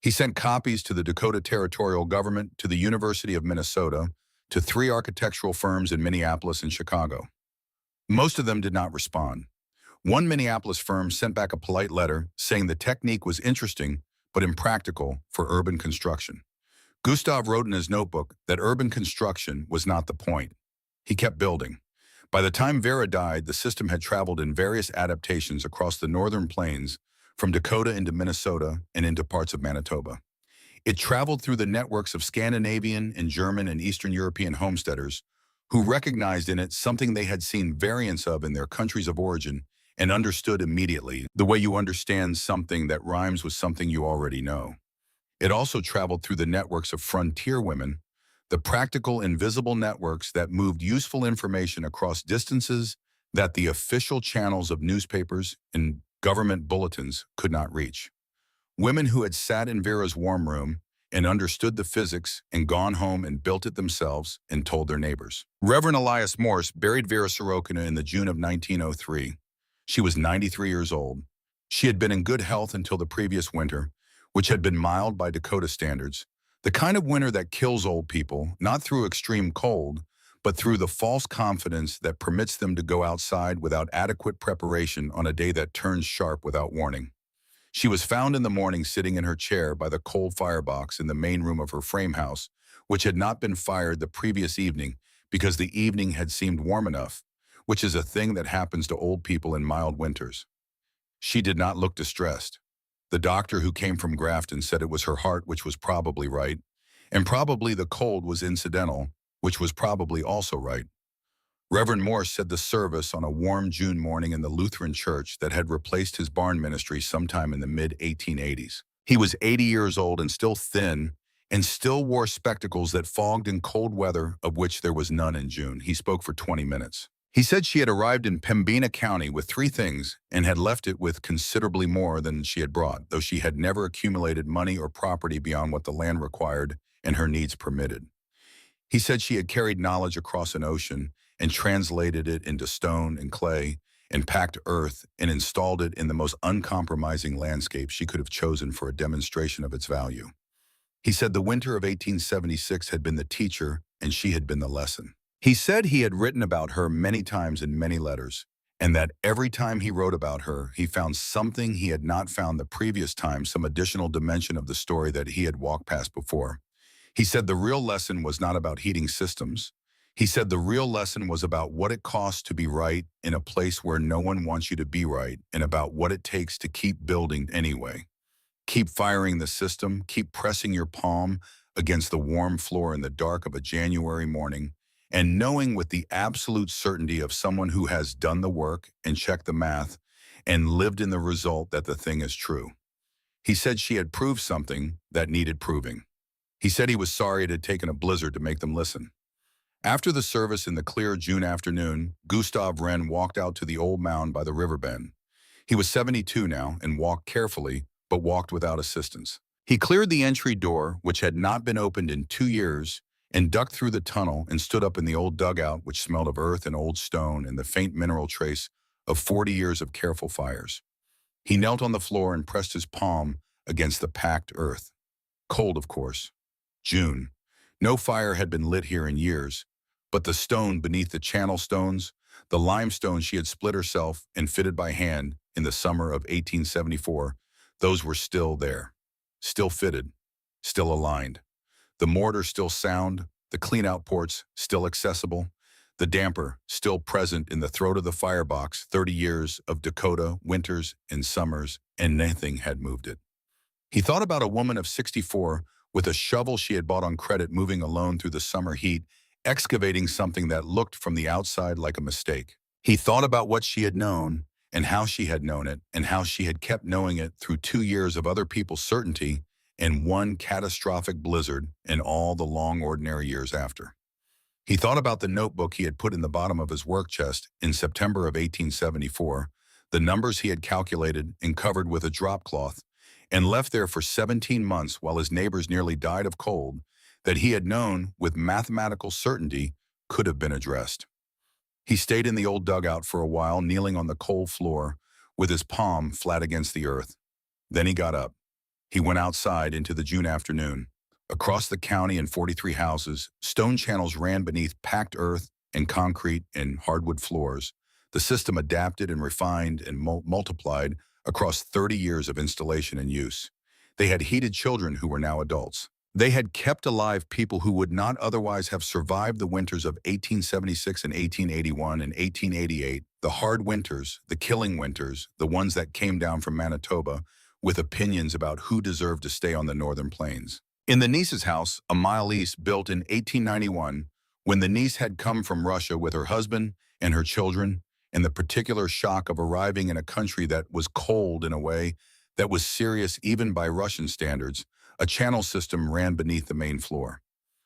He sent copies to the Dakota Territorial Government, to the University of Minnesota, to 3 architectural firms in Minneapolis and Chicago. Most of them did not respond. One Minneapolis firm sent back a polite letter saying the technique was interesting but impractical for urban construction. Gustav wrote in his notebook that urban construction was not the point. He kept building. By the time Vera died, the system had traveled in various adaptations across the northern plains, from Dakota into Minnesota and into parts of Manitoba. It traveled through the networks of Scandinavian and German and Eastern European homesteaders who recognized in it something they had seen variants of in their countries of origin and understood immediately, the way you understand something that rhymes with something you already know. It also traveled through the networks of frontier women, the practical, invisible networks that moved useful information across distances that the official channels of newspapers and government bulletins could not reach. Women who had sat in Vera's warm room and understood the physics and gone home and built it themselves and told their neighbors. Reverend Elias Morse buried Vera Sorokina in the June of 1903. She was 93 years old. She had been in good health until the previous winter, which had been mild by Dakota standards, the kind of winter that kills old people, not through extreme cold, but through the false confidence that permits them to go outside without adequate preparation on a day that turns sharp without warning. She was found in the morning sitting in her chair by the coal firebox in the main room of her frame house, which had not been fired the previous evening because the evening had seemed warm enough, which is a thing that happens to old people in mild winters. She did not look distressed. The doctor who came from Grafton said it was her heart, which was probably right, and probably the cold was incidental, which was probably also right. Reverend Morse said the service on a warm June morning in the Lutheran church that had replaced his barn ministry sometime in the mid-1880s. He was 80 years old and still thin, and still wore spectacles that fogged in cold weather, of which there was none in June. He spoke for 20 minutes. He said she had arrived in Pembina County with 3 things and had left it with considerably more than she had brought, though she had never accumulated money or property beyond what the land required and her needs permitted. He said she had carried knowledge across an ocean and translated it into stone and clay and packed earth and installed it in the most uncompromising landscape she could have chosen for a demonstration of its value. He said the winter of 1876 had been the teacher and she had been the lesson. He said he had written about her many times in many letters, and that every time he wrote about her, he found something he had not found the previous time, some additional dimension of the story that he had walked past before. He said the real lesson was not about heating systems. He said the real lesson was about what it costs to be right in a place where no one wants you to be right, and about what it takes to keep building anyway. Keep firing the system, keep pressing your palm against the warm floor in the dark of a January morning, and knowing with the absolute certainty of someone who has done the work and checked the math and lived in the result that the thing is true. He said she had proved something that needed proving. He said he was sorry it had taken a blizzard to make them listen. After the service in the clear June afternoon, Gustav Wren walked out to the old mound by the river bend. He was 72 now and walked carefully, but walked without assistance. He cleared the entry door, which had not been opened in 2 years, and ducked through the tunnel and stood up in the old dugout, which smelled of earth and old stone and the faint mineral trace of 40 years of careful fires. He knelt on the floor and pressed his palm against the packed earth. Cold, of course. June. No fire had been lit here in years, but the stone beneath the channel stones, the limestone she had split herself and fitted by hand in the summer of 1874, those were still there, still fitted, still aligned. The mortar still sound, the clean-out ports still accessible, the damper still present in the throat of the firebox, 30 years of Dakota winters and summers, and nothing had moved it. He thought about a woman of 64 with a shovel she had bought on credit moving alone through the summer heat, excavating something that looked from the outside like a mistake. He thought about what she had known and how she had known it and how she had kept knowing it through 2 years of other people's certainty and one catastrophic blizzard and all the long ordinary years after. He thought about the notebook he had put in the bottom of his work chest in September of 1874, the numbers he had calculated and covered with a drop cloth, and left there for 17 months while his neighbors nearly died of cold, that he had known with mathematical certainty could have been addressed. He stayed in the old dugout for a while, kneeling on the cold floor with his palm flat against the earth. Then he got up. He went outside into the June afternoon. Across the county in 43 houses, stone channels ran beneath packed earth and concrete and hardwood floors. The system adapted and refined and multiplied across 30 years of installation and use. They had heated children who were now adults. They had kept alive people who would not otherwise have survived the winters of 1876 and 1881 and 1888, the hard winters, the killing winters, the ones that came down from Manitoba, with opinions about who deserved to stay on the northern plains. In the niece's house, a mile east, built in 1891, when the niece had come from Russia with her husband and her children, and the particular shock of arriving in a country that was cold in a way that was serious even by Russian standards, a channel system ran beneath the main floor.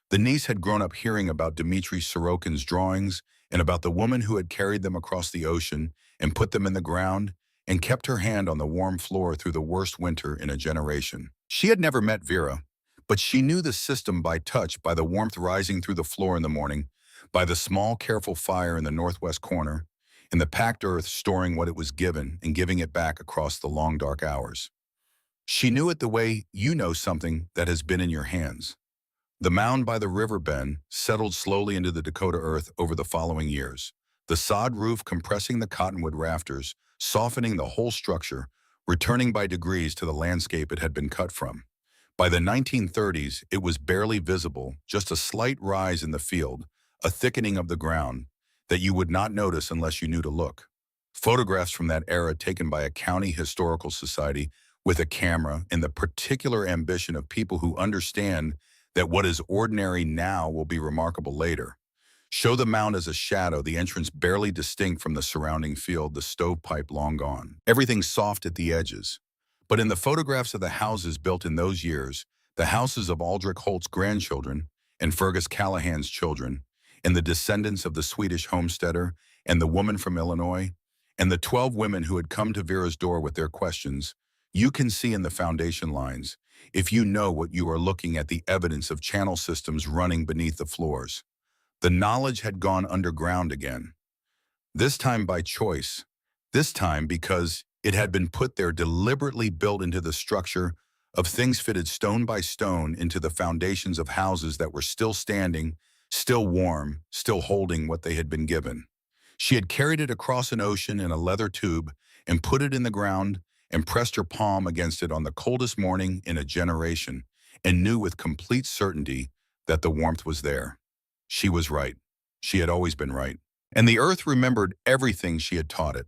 The niece had grown up hearing about Dmitri Sorokin's drawings and about the woman who had carried them across the ocean and put them in the ground and kept her hand on the warm floor through the worst winter in a generation. She had never met Vera, but she knew the system by touch, by the warmth rising through the floor in the morning, by the small, careful fire in the northwest corner, and the packed earth storing what it was given and giving it back across the long, dark hours. She knew it the way you know something that has been in your hands. The mound by the river bend settled slowly into the Dakota earth over the following years, the sod roof compressing the cottonwood rafters, softening the whole structure, returning by degrees to the landscape it had been cut from. By the 1930s, it was barely visible, just a slight rise in the field, a thickening of the ground, that you would not notice unless you knew to look. Photographs from that era taken by a county historical society with a camera and the particular ambition of people who understand that what is ordinary now will be remarkable later. Show the mound as a shadow, the entrance barely distinct from the surrounding field, the stovepipe long gone. Everything soft at the edges. But in the photographs of the houses built in those years, the houses of Aldrich Holt's grandchildren and Fergus Callahan's children, and the descendants of the Swedish homesteader and the woman from Illinois, and the 12 women who had come to Vera's door with their questions, you can see in the foundation lines, if you know what you are looking at, the evidence of channel systems running beneath the floors. The knowledge had gone underground again. This time by choice. This time because it had been put there, deliberately built into the structure of things, fitted stone by stone into the foundations of houses that were still standing, still warm, still holding what they had been given. She had carried it across an ocean in a leather tube and put it in the ground and pressed her palm against it on the coldest morning in a generation, and knew with complete certainty that the warmth was there. She was right. She had always been right. And the earth remembered everything she had taught it.